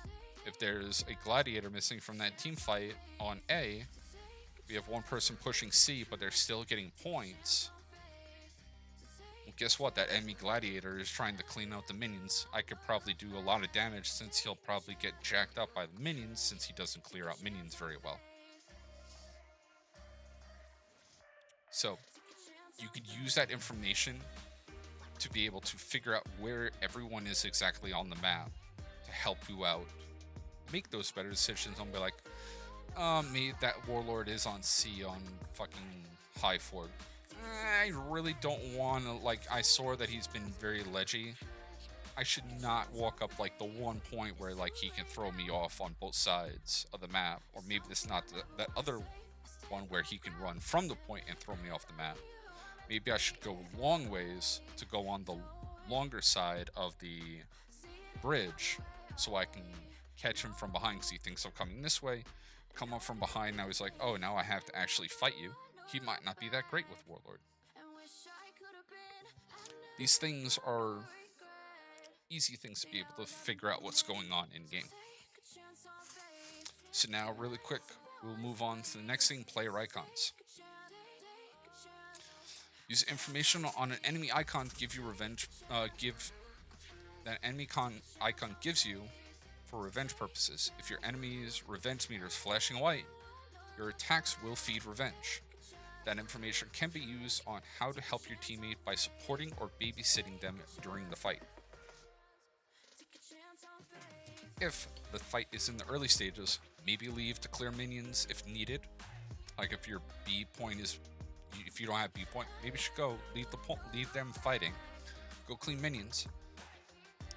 if there's a gladiator missing from that team fight on A, we have 1 person pushing C, but they're still getting points. Well, guess what? That enemy gladiator is trying to clean out the minions. I could probably do a lot of damage, since he'll probably get jacked up by the minions, since he doesn't clear out minions very well. So you could use that information to be able to figure out where everyone is exactly on the map to help you out, make those better decisions. And be like, maybe that Warlord is on C on fucking high fort. I really don't want to, like, I saw that he's been very ledgy. I should not walk up like the one point where like he can throw me off on both sides of the map, or maybe this not that other one where he can run from the point and throw me off the map. Maybe I should go long ways to go on the longer side of the bridge so I can catch him from behind, because he thinks I'm coming this way. Come up from behind, now he's like, oh, now I have to actually fight you. He might not be that great with Warlord. These things are easy things to be able to figure out what's going on in game. So now, really quick, we'll move on to the next thing: player icons. Use information on an enemy icon to give you revenge. That enemy icon gives you for revenge purposes. If your enemy's revenge meter is flashing white, your attacks will feed revenge. That information can be used on how to help your teammate by supporting or babysitting them during the fight. If the fight is in the early stages, maybe leave to clear minions if needed. Like if your B point is, if you don't have B point, maybe you should go leave them fighting, go clean minions,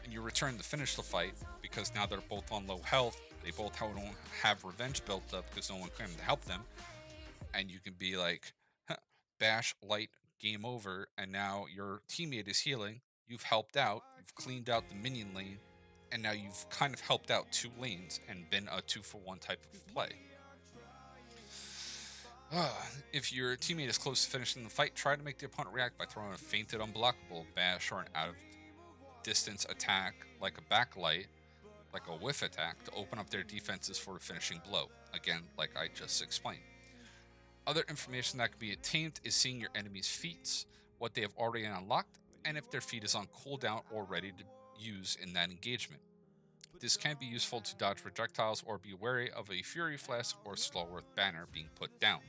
and you return to finish the fight because now they're both on low health. They both don't have revenge built up because no one came to help them, and you can be like, bash light, game over, and now your teammate is healing. You've helped out, you've cleaned out the minion lane, and now you've kind of helped out 2 lanes and been a 2-for-1 type of play. If your teammate is close to finishing the fight, try to make the opponent react by throwing a feinted unblockable bash or an out of distance attack like a backlight, like a whiff attack, to open up their defenses for a finishing blow. Again, like I just explained. Other information that can be attained is seeing your enemy's feats, what they have already unlocked, and if their feat is on cooldown or ready to use in that engagement. This can be useful to dodge projectiles or be wary of a Fury Flask or Stalwart banner being put down.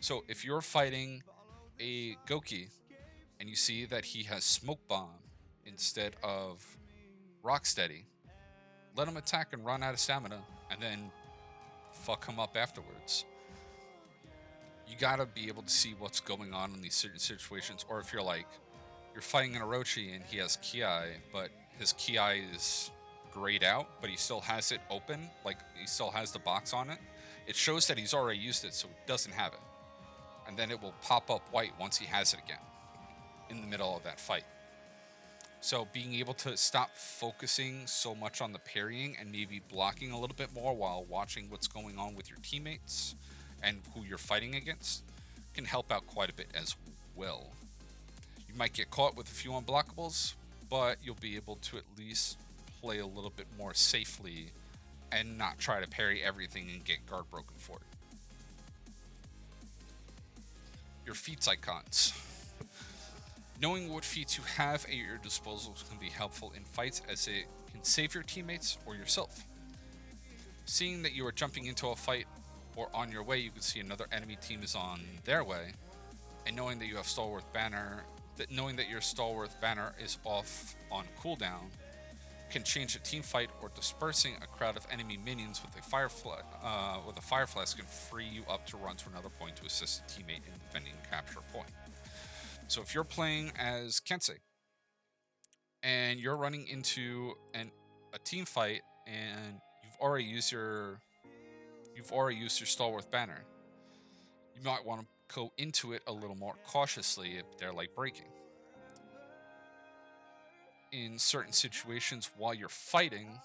So if you're fighting a Goki and you see that he has Smoke Bomb instead of Rocksteady, let him attack and run out of stamina and then fuck him up afterwards. You gotta be able to see what's going on in these certain situations. Or if you're like, you're fighting an Orochi and he has Ki, but his Ki is grayed out, but he still has it open, like he still has the box on it. It shows that he's already used it, so it doesn't have it. And then it will pop up white once he has it again in the middle of that fight. So being able to stop focusing so much on the parrying and maybe blocking a little bit more while watching what's going on with your teammates and who you're fighting against can help out quite a bit as well. You might get caught with a few unblockables, but you'll be able to at least play a little bit more safely and not try to parry everything and get guard broken for it. Your feats icons. Knowing what feats you have at your disposal can be helpful in fights, as it can save your teammates or yourself. Seeing that you are jumping into a fight or on your way, you can see another enemy team is on their way, and knowing that you have Stalwart banner, knowing that your Stalwart banner is off on cooldown, can change a team fight, or dispersing a crowd of enemy minions with a fire flask can free you up to run to another point to assist a teammate in defending a capture point. So if you're playing as Kensei and you're running into a team fight and you've already used your Stalwart banner, you might want to go into it a little more cautiously if they're like breaking. In certain situations while you're fighting,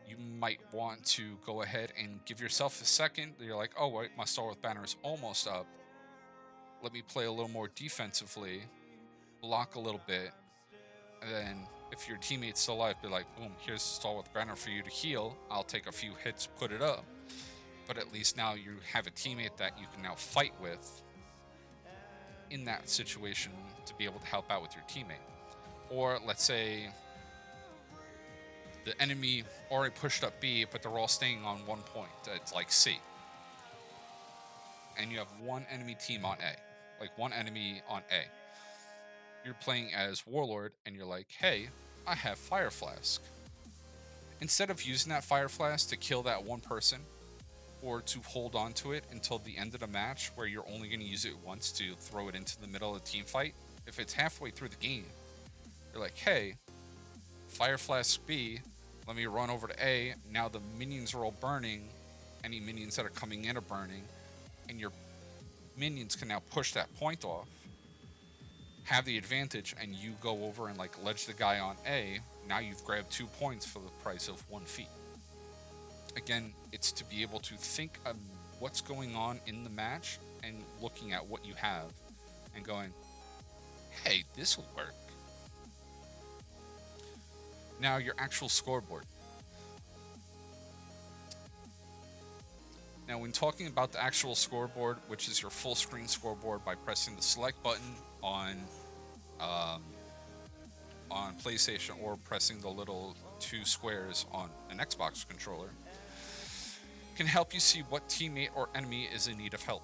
you might want to go ahead and give yourself a second. You're like, oh wait, my Stalwart banner is almost up. Let me play a little more defensively, block a little bit, and then if your teammate's still alive, be like, boom, here's the Stalwart banner for you to heal. I'll take a few hits, put it up. But at least now you have a teammate that you can now fight with in that situation to be able to help out with your teammate. Or let's say the enemy already pushed up B, but they're all staying on one point. It's like C. And you have one enemy team on A. Like one enemy on A. You're playing as Warlord, and you're like, hey, I have Fire Flask. Instead of using that Fire Flask to kill that one person, or to hold on to it until the end of the match, where you're only going to use it once to throw it into the middle of the team fight, if it's halfway through the game, you're like, hey, Fire Flask B, let me run over to A. Now the minions are all burning. Any minions that are coming in are burning. And your minions can now push that point off, have the advantage, and you go over and like ledge the guy on A. Now you've grabbed 2 points for the price of 1 feat. Again, it's to be able to think of what's going on in the match and looking at what you have and going, hey, this will work. Now, your actual scoreboard. Now, when talking about the actual scoreboard, which is your full screen scoreboard by pressing the select button on PlayStation or pressing the little 2 squares on an Xbox controller, can help you see what teammate or enemy is in need of help.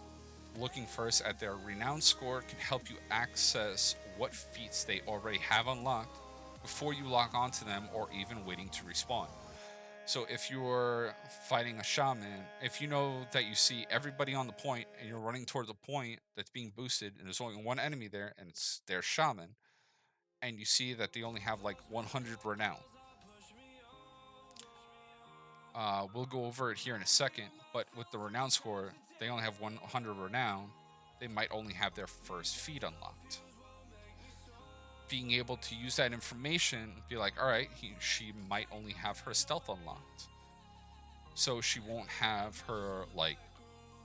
Looking first at their renown score can help you access what feats they already have unlocked before you lock onto them or even waiting to respawn. So if you're fighting a shaman, if you know that you see everybody on the point and you're running towards a point that's being boosted and there's only one enemy there and it's their shaman, and you see that they only have like 100 renown. We'll go over it here in a second, but with the renown score, they only have 100 renown. They might only have their first feat unlocked. Being able to use that information, be like, all right, she might only have her stealth unlocked. So she won't have her like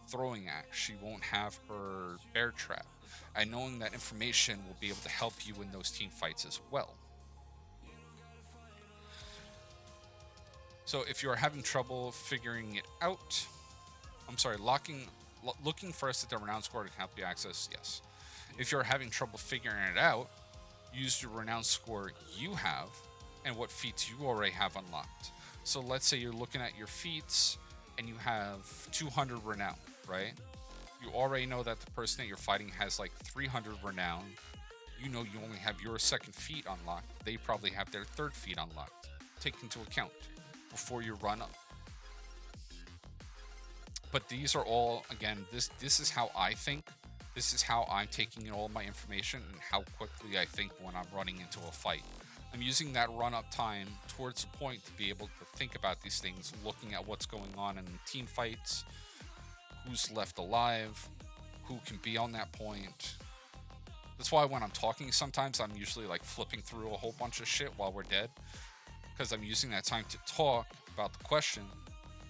throwing axe, she won't have her bear trap. And knowing that information will be able to help you in those team fights as well. So if you're having trouble figuring it out, looking first at the renown score to help you access, yes. If you're having trouble figuring it out, use the renown score you have and what feats you already have unlocked. So let's say you're looking at your feats and you have 200 renown, right? You already know that the person that you're fighting has like 300 renown. You know you only have your second feat unlocked. They probably have their third feat unlocked. Take into account before you run up. But these are all, again, this is how I think. This is how I'm taking in all my information and how quickly I think when I'm running into a fight. I'm using that run-up time towards the point to be able to think about these things, looking at what's going on in the team fights, who's left alive, who can be on that point. That's why when I'm talking sometimes I'm usually like flipping through a whole bunch of shit while we're dead, because I'm using that time to talk about the question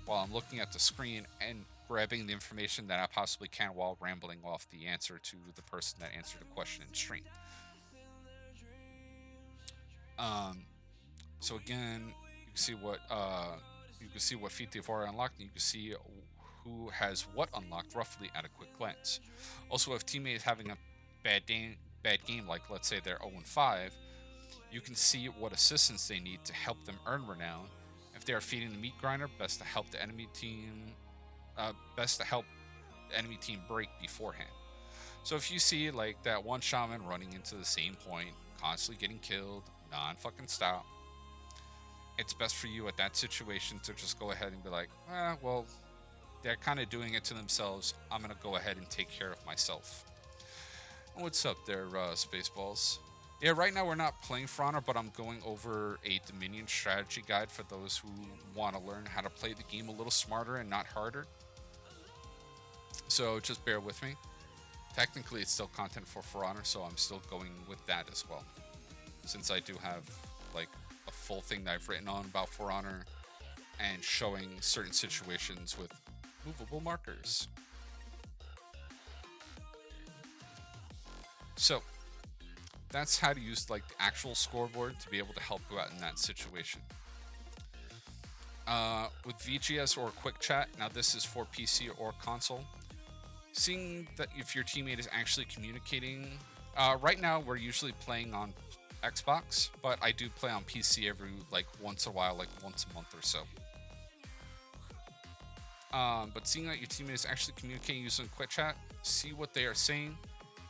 while I'm looking at the screen and grabbing the information that I possibly can while rambling off the answer to the person that answered the question in stream. So again, you can see what feat they've already unlocked, and you can see who has what unlocked roughly at a quick glance. Also, if teammates having a bad game, like let's say they're 0-5, you can see what assistance they need to help them earn renown. If they are feeding the meat grinder, best to help the enemy team break beforehand. So if you see like that one shaman running into the same point, constantly getting killed, non-fucking stop, it's best for you at that situation to just go ahead and be like, well, they're kind of doing it to themselves. I'm going to go ahead and take care of myself. What's up there, Spaceballs? Yeah, right now we're not playing For Honor, but I'm going over a Dominion strategy guide for those who want to learn how to play the game a little smarter and not harder. So just bear with me. Technically, it's still content for Honor, so I'm still going with that as well. Since I do have like a full thing that I've written on about For Honor and showing certain situations with movable markers. So that's how to use like the actual scoreboard to be able to help you out in that situation. With VGS or Quick Chat, now this is for PC or console. Seeing that if your teammate is actually communicating, right now we're usually playing on Xbox, but I do play on PC every like once in a while, like once a month or so. But seeing that your teammate is actually communicating using Quick Chat, see what they are saying.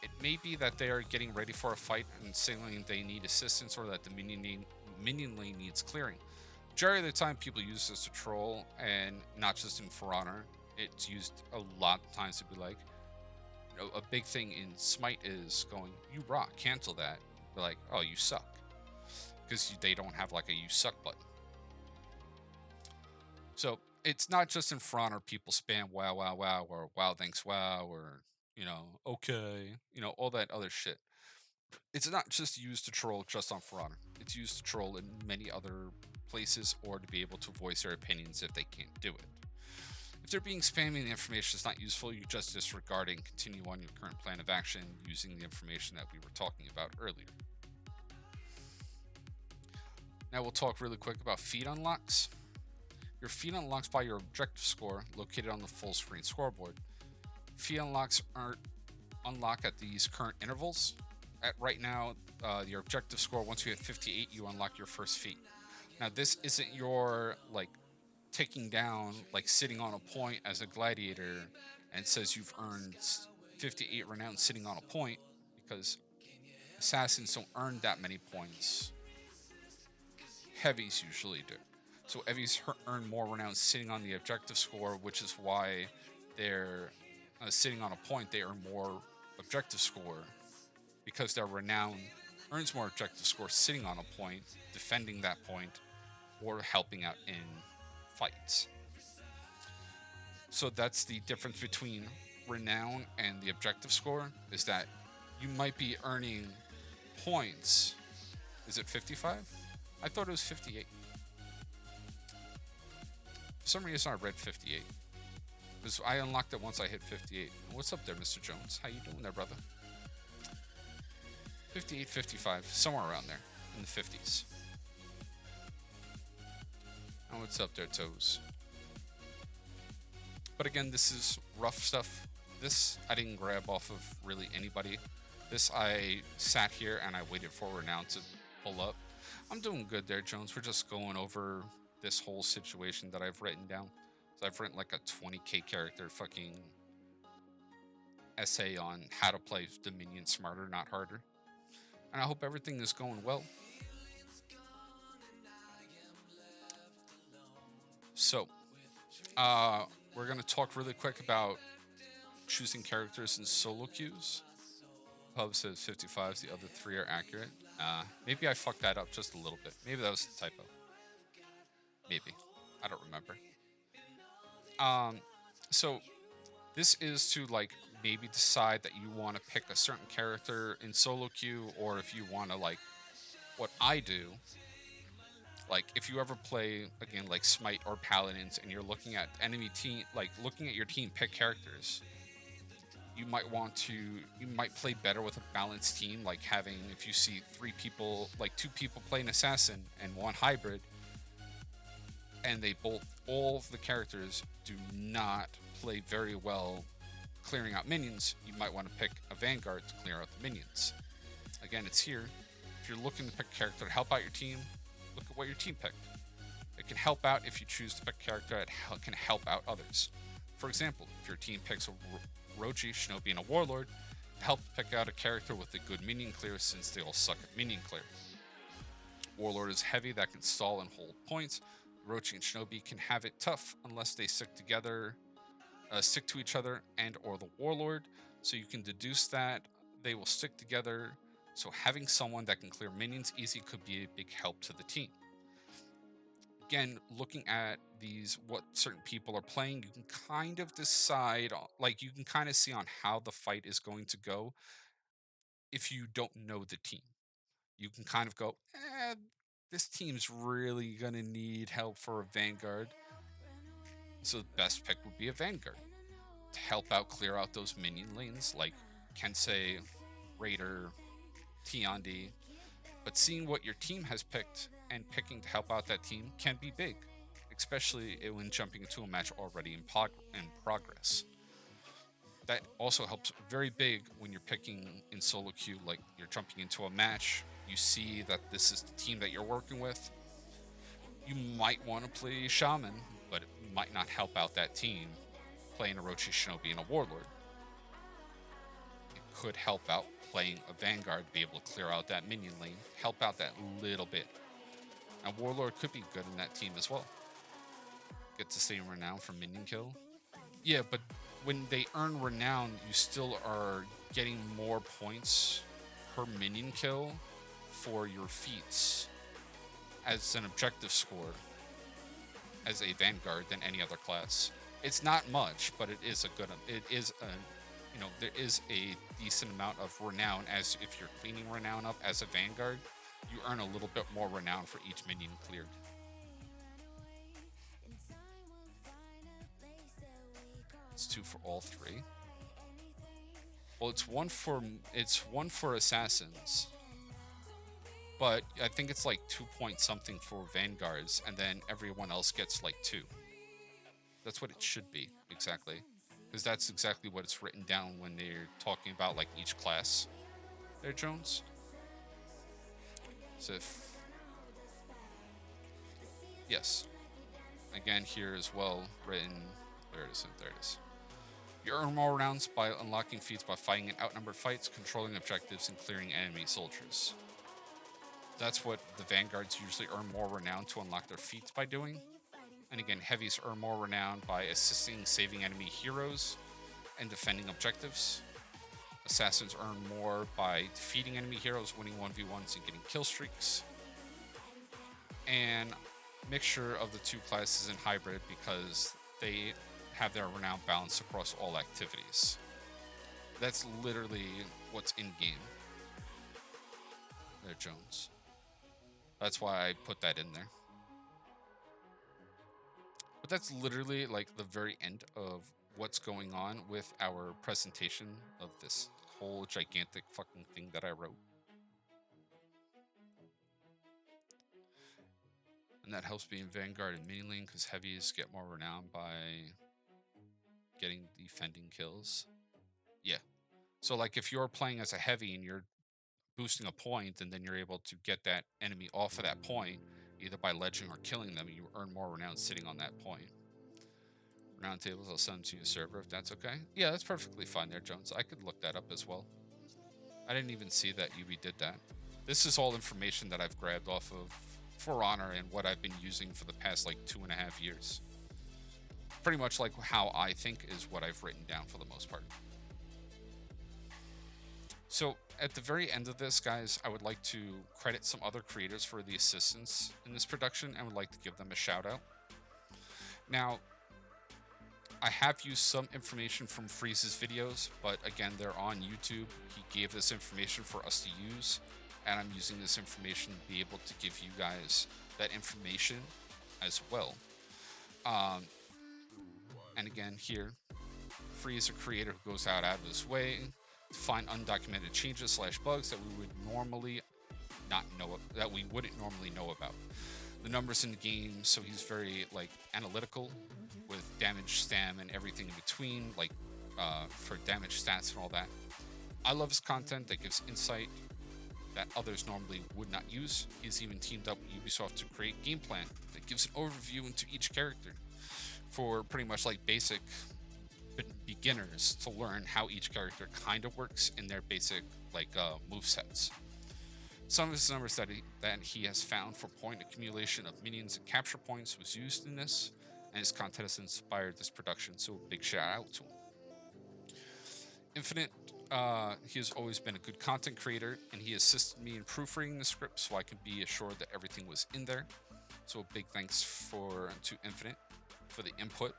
It may be that they are getting ready for a fight and signaling they need assistance or that the minion lane needs clearing. Majority of the time, people use this to troll, and not just in For Honor. It's used a lot of times to be like, you know, a big thing in Smite is going, you rock, cancel that. They're like, oh, you suck. Because they don't have like a you suck button. So it's not just in For Honor people spam wow, wow, wow, or wow, thanks, wow, or, you know, okay, you know, all that other shit. It's not just used to troll just on For Honor. It's used to troll in many other places or to be able to voice their opinions if they can't do it. If they're being spammy and the information is not useful, you just disregard it and continue on your current plan of action using the information that we were talking about earlier. Now we'll talk really quick about feat unlocks. Your feat unlocks by your objective score located on the full screen scoreboard. Feat unlocks aren't unlock at these current intervals. At right now, your objective score, once you hit 58, you unlock your first feat. Now this isn't your like ticking down, like sitting on a point as a gladiator and says you've earned 58 renown sitting on a point, because assassins don't earn that many points. Heavies usually do. So evies earn more renown sitting on the objective score, which is why they're sitting on a point. They earn more objective score because their renown earns more objective score sitting on a point, defending that point, or helping out in fights. So that's the difference between renown and the objective score, is that you might be earning points. Is it 55? I thought it was 58. For some reason I read 58. Because I unlocked it once I hit 58. What's up there, Mr. Jones? How you doing there, brother? 58, 55, somewhere around there in the 50s. Oh, what's up there, Toes? But again, this is rough stuff. This I didn't grab off of really anybody. This I sat here and I waited for renown to pull up. I'm doing good there, Jones. We're just going over this whole situation that I've written down. So I've written like a 20k character fucking essay on how to play Dominion smarter, not harder. And I hope everything is going well. So, we're going to talk really quick about choosing characters in solo queues. Pub says 55s, the other 3 are accurate. Maybe I fucked that up just a little bit. Maybe that was a typo. Maybe. I don't remember. So this is to like maybe decide that you want to pick a certain character in solo queue, or if you want to like what I do. Like if you ever play again like Smite or Paladins and you're looking at enemy team, like looking at your team pick characters, you might play better with a balanced team, like having, if you see 3 people, like 2 people play an assassin and 1 hybrid, and all the characters do not play very well clearing out minions, you might want to pick a Vanguard to clear out the minions. Again, it's here. If you're looking to pick a character to help out your team, look at what your team picked. It can help out if you choose to pick a character that can help out others. For example, if your team picks a Rochi, Shinobi, and a Warlord, help pick out a character with a good minion clear, since they all suck at minion clear. Warlord is heavy that can stall and hold points. Rochi and Shinobi can have it tough unless they stick to each other and or the Warlord. So you can deduce that they will stick together. So having someone that can clear minions easy could be a big help to the team. Again, looking at what certain people are playing, you can kind of decide, like you can kind of see on how the fight is going to go. If you don't know the team, you can kind of go, this team's really going to need help for a Vanguard. So the best pick would be a Vanguard to help out, clear out those minion lanes like Kensei, Raider, Tiandi. But seeing what your team has picked and picking to help out that team can be big, especially when jumping into a match already in progress. That also helps very big when you're picking in solo queue, like you're jumping into a match, you see that this is the team that you're working with. You might want to play Shaman, but it might not help out that team playing a Rochi, Shinobi, and a Warlord. It could help out playing a Vanguard, be able to clear out that minion lane, help out that little bit. And Warlord could be good in that team as well. Get the same renown from minion kill. Yeah, but when they earn renown, you still are getting more points per minion kill for your feats as an objective score as a Vanguard than any other class. It's not much, but there is a decent amount of renown, as if you're cleaning renown up as a Vanguard, you earn a little bit more renown for each minion cleared. It's 2 for all 3. Well, it's one for assassins, but I think it's like 2 point something for Vanguards, and then everyone else gets like 2. That's what it should be, exactly. Because that's exactly what it's written down when they're talking about like each class. There, Jones? So yes. Again, here as well, written, there it is. You earn more rounds by unlocking feats by fighting in outnumbered fights, controlling objectives, and clearing enemy soldiers. That's what the Vanguards usually earn more renown to unlock their feats by doing. And again, heavies earn more renown by assisting saving enemy heroes and defending objectives. Assassins earn more by defeating enemy heroes, winning 1v1s, and getting kill streaks. And mixture of the two classes in hybrid because they have their renown balanced across all activities. That's literally what's in game. There, Jones. That's why I put that in there. But that's literally like the very end of what's going on with our presentation of this whole gigantic fucking thing that I wrote. And that helps being Vanguard and mini lane because heavies get more renown by getting defending kills. Yeah. So like if you're playing as a heavy and you're boosting a point and then you're able to get that enemy off of that point, either by ledging or killing them, you earn more renown sitting on that point. Renown tables, I'll send them to your server if that's okay. Yeah, that's perfectly fine there, Jones. I could look that up as well. I didn't even see that UB did that. This is all information that I've grabbed off of For Honor and what I've been using for the past like 2.5 years. Pretty much like how I think is what I've written down for the most part. So at the very end of this, guys, I would like to credit some other creators for the assistance in this production and would like to give them a shout out. Now, I have used some information from Freeze's videos, but again, they're on YouTube. He gave this information for us to use, and I'm using this information to be able to give you guys that information as well. And again, here, Freeze, a creator who goes out of his way to find undocumented changes / bugs that we would normally not know, that we wouldn't normally know about. The numbers in the game, so he's very like analytical with damage, stam, and everything in between, like for damage stats and all that. I love his content that gives insight that others normally would not use. He's even teamed up with Ubisoft to create game plan that gives an overview into each character for pretty much like basic beginners to learn how each character kind of works in their basic like movesets. Some of his numbers that he has found for point accumulation of minions and capture points was used in this, and his content has inspired this production, so big shout out to him. Infinite, he has always been a good content creator, and he assisted me in proofreading the script so I can be assured that everything was in there. So a big thanks to Infinite for the input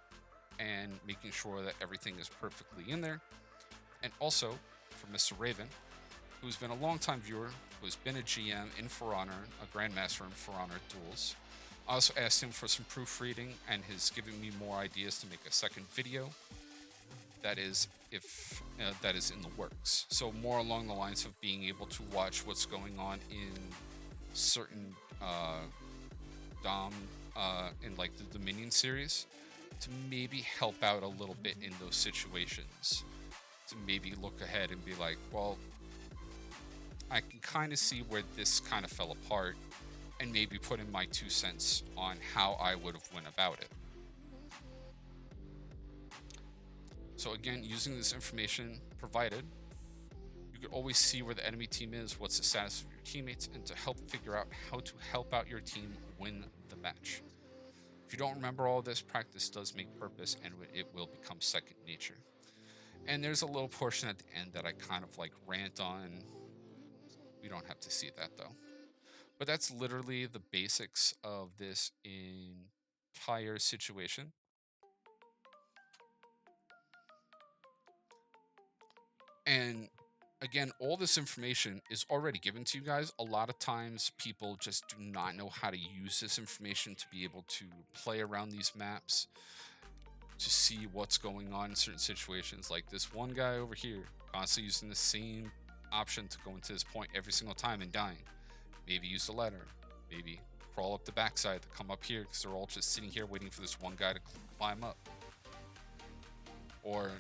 and making sure that everything is perfectly in there. And also for Mr. Raven, who's been a longtime viewer, who's been a GM in For Honor, a Grandmaster in For Honor Duels. I also asked him for some proofreading and has given me more ideas to make a second video that is in the works. So more along the lines of being able to watch what's going on in certain Dom in like the Dominion series to maybe help out a little bit in those situations. To maybe look ahead and be like, well, I can kind of see where this kind of fell apart and maybe put in my 2 cents on how I would have went about it. So again, using this information provided, you can always see where the enemy team is, what's the status of your teammates, and to help figure out how to help out your team win the match. If you don't remember all this, practice does make purpose, and it will become second nature. And there's a little portion at the end that I kind of like rant on. We don't have to see that though. But that's literally the basics of this entire situation. And again, all this information is already given to you guys. A lot of times people just do not know how to use this information to be able to play around these maps, to see what's going on in certain situations. Like this one guy over here, constantly using the same option to go into this point every single time and dying. Maybe use the ladder, maybe crawl up the backside to come up here because they're all just sitting here waiting for this one guy to climb up. Or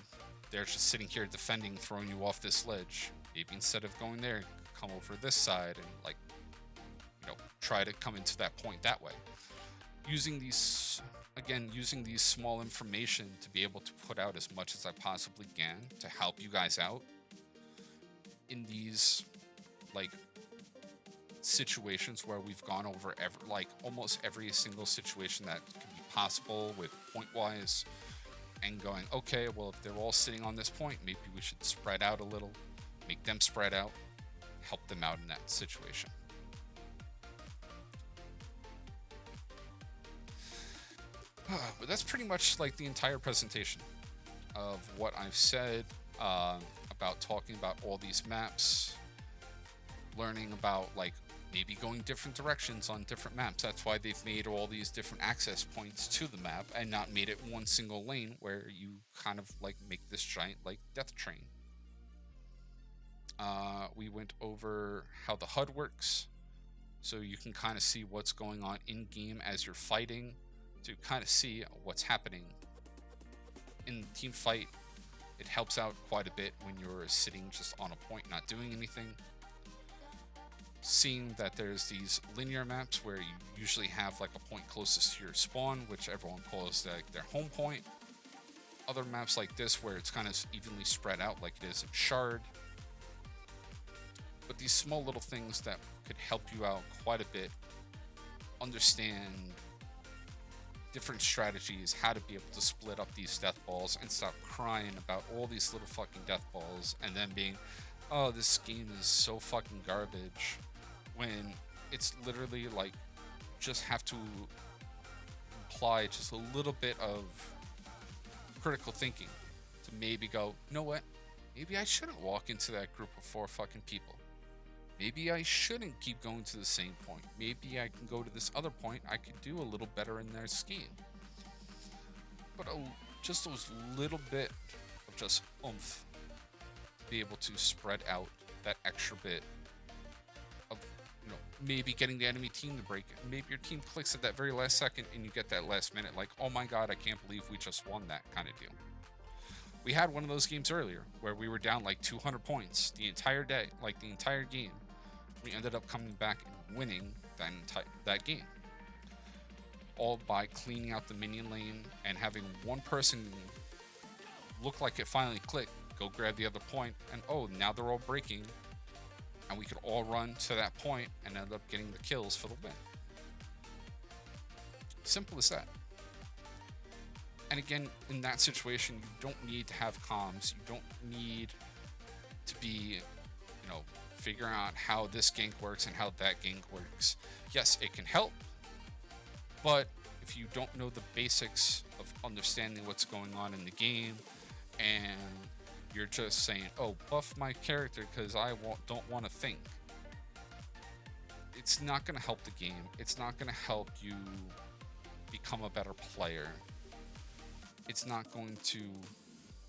they're just sitting here defending, throwing you off this ledge. Maybe instead of going there, come over this side and like, try to come into that point that way. Using these small information to be able to put out as much as I possibly can to help you guys out in these like situations where we've gone over almost every single situation that could be possible with point-wise, and going, okay, well, if they're all sitting on this point, maybe we should spread out a little, make them spread out, help them out in that situation. But that's pretty much like the entire presentation of what I've said about talking about all these maps, learning about like maybe going different directions on different maps. That's why they've made all these different access points to the map and not made it one single lane where you kind of like make this giant like death train. We went over how the HUD works, so you can kind of see what's going on in game as you're fighting, to kind of see what's happening in the team fight. It helps out quite a bit when you're sitting just on a point not doing anything. Seeing that there's these linear maps where you usually have like a point closest to your spawn, which everyone calls like their home point. Other maps like this where it's kind of evenly spread out like it is in Shard. But these small little things that could help you out quite a bit, understand different strategies, how to be able to split up these death balls and stop crying about all these little fucking death balls and then being, oh, this game is so fucking garbage, when it's literally like just have to apply just a little bit of critical thinking to maybe go, you know what, maybe I shouldn't walk into that group of 4 fucking people. Maybe I shouldn't keep going to the same point. Maybe I can go to this other point. I could do a little better in their scheme. But just those little bit of just oomph to be able to spread out that extra bit of, you know, maybe getting the enemy team to break it. Maybe your team clicks at that very last second and you get that last minute like, oh my god, I can't believe we just won that kind of deal. We had one of those games earlier where we were down like 200 points the entire day, like the entire game. We ended up coming back and winning that game. All by cleaning out the minion lane and having one person look like it finally clicked, go grab the other point, and oh, now they're all breaking. And we could all run to that point and end up getting the kills for the win. Simple as that. And again, in that situation, you don't need to have comms. You don't need to be, you know, figuring out how this gank works and how that gank works. Yes, it can help, but if you don't know the basics of understanding what's going on in the game, and you're just saying, oh, buff my character because I don't want to think, it's not going to help the game. It's not going to help you become a better player. It's not going to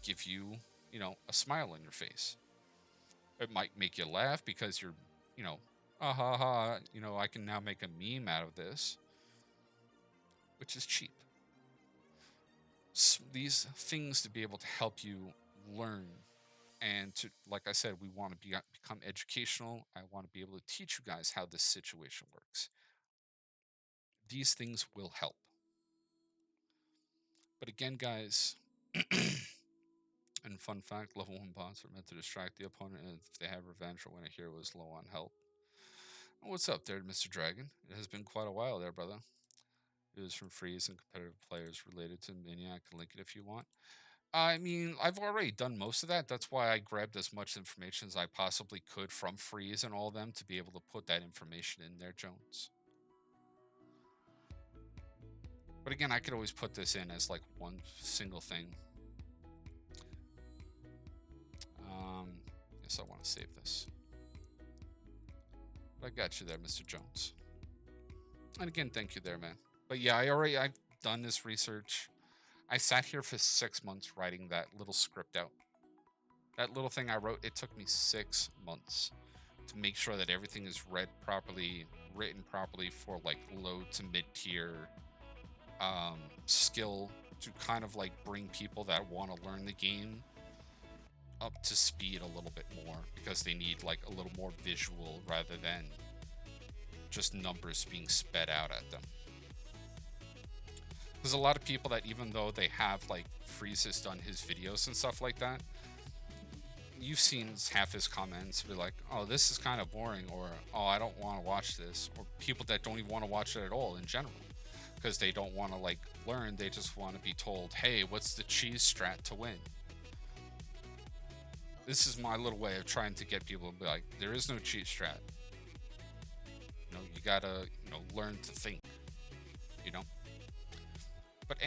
give you, you know, a smile on your face. It might make you laugh because you're, you know, ah ha ha, you know, I can now make a meme out of this, which is cheap. These things to be able to help you learn, and to, like I said, we want to become educational. I want to be able to teach you guys how this situation works. These things will help. But again, guys, and fun fact, level 1 bots are meant to distract the opponent and if they have revenge or when a hero is low on health. What's up there, Mr. Dragon? It has been quite a while there, brother. It was from Freeze and competitive players related to Mini. I can link it if you want. I mean, I've already done most of that. That's why I grabbed as much information as I possibly could from Freeze and all of them to be able to put that information in there, Jones. But again, I could always put this in as like one single thing. Yes, I want to save this. But I got you there, Mr. Jones. And again, thank you there, man. But yeah, I've done this research. I sat here for 6 months writing that little script out. That little thing I wrote, it took me 6 months to make sure that everything is read properly, written properly for like low to mid tier skill, to kind of like bring people that want to learn the game up to speed a little bit more, because they need like a little more visual rather than just numbers being sped out at them. There's a lot of people that, even though they have like Freeze has done his videos and stuff like that, you've seen half his comments be like, oh, this is kind of boring, or oh, I don't want to watch this, or people that don't even want to watch it at all in general because they don't want to like learn, they just want to be told, hey, what's the cheese strat to win. This is my little way of trying to get people to be like, there is no cheat strat. You gotta learn to think, But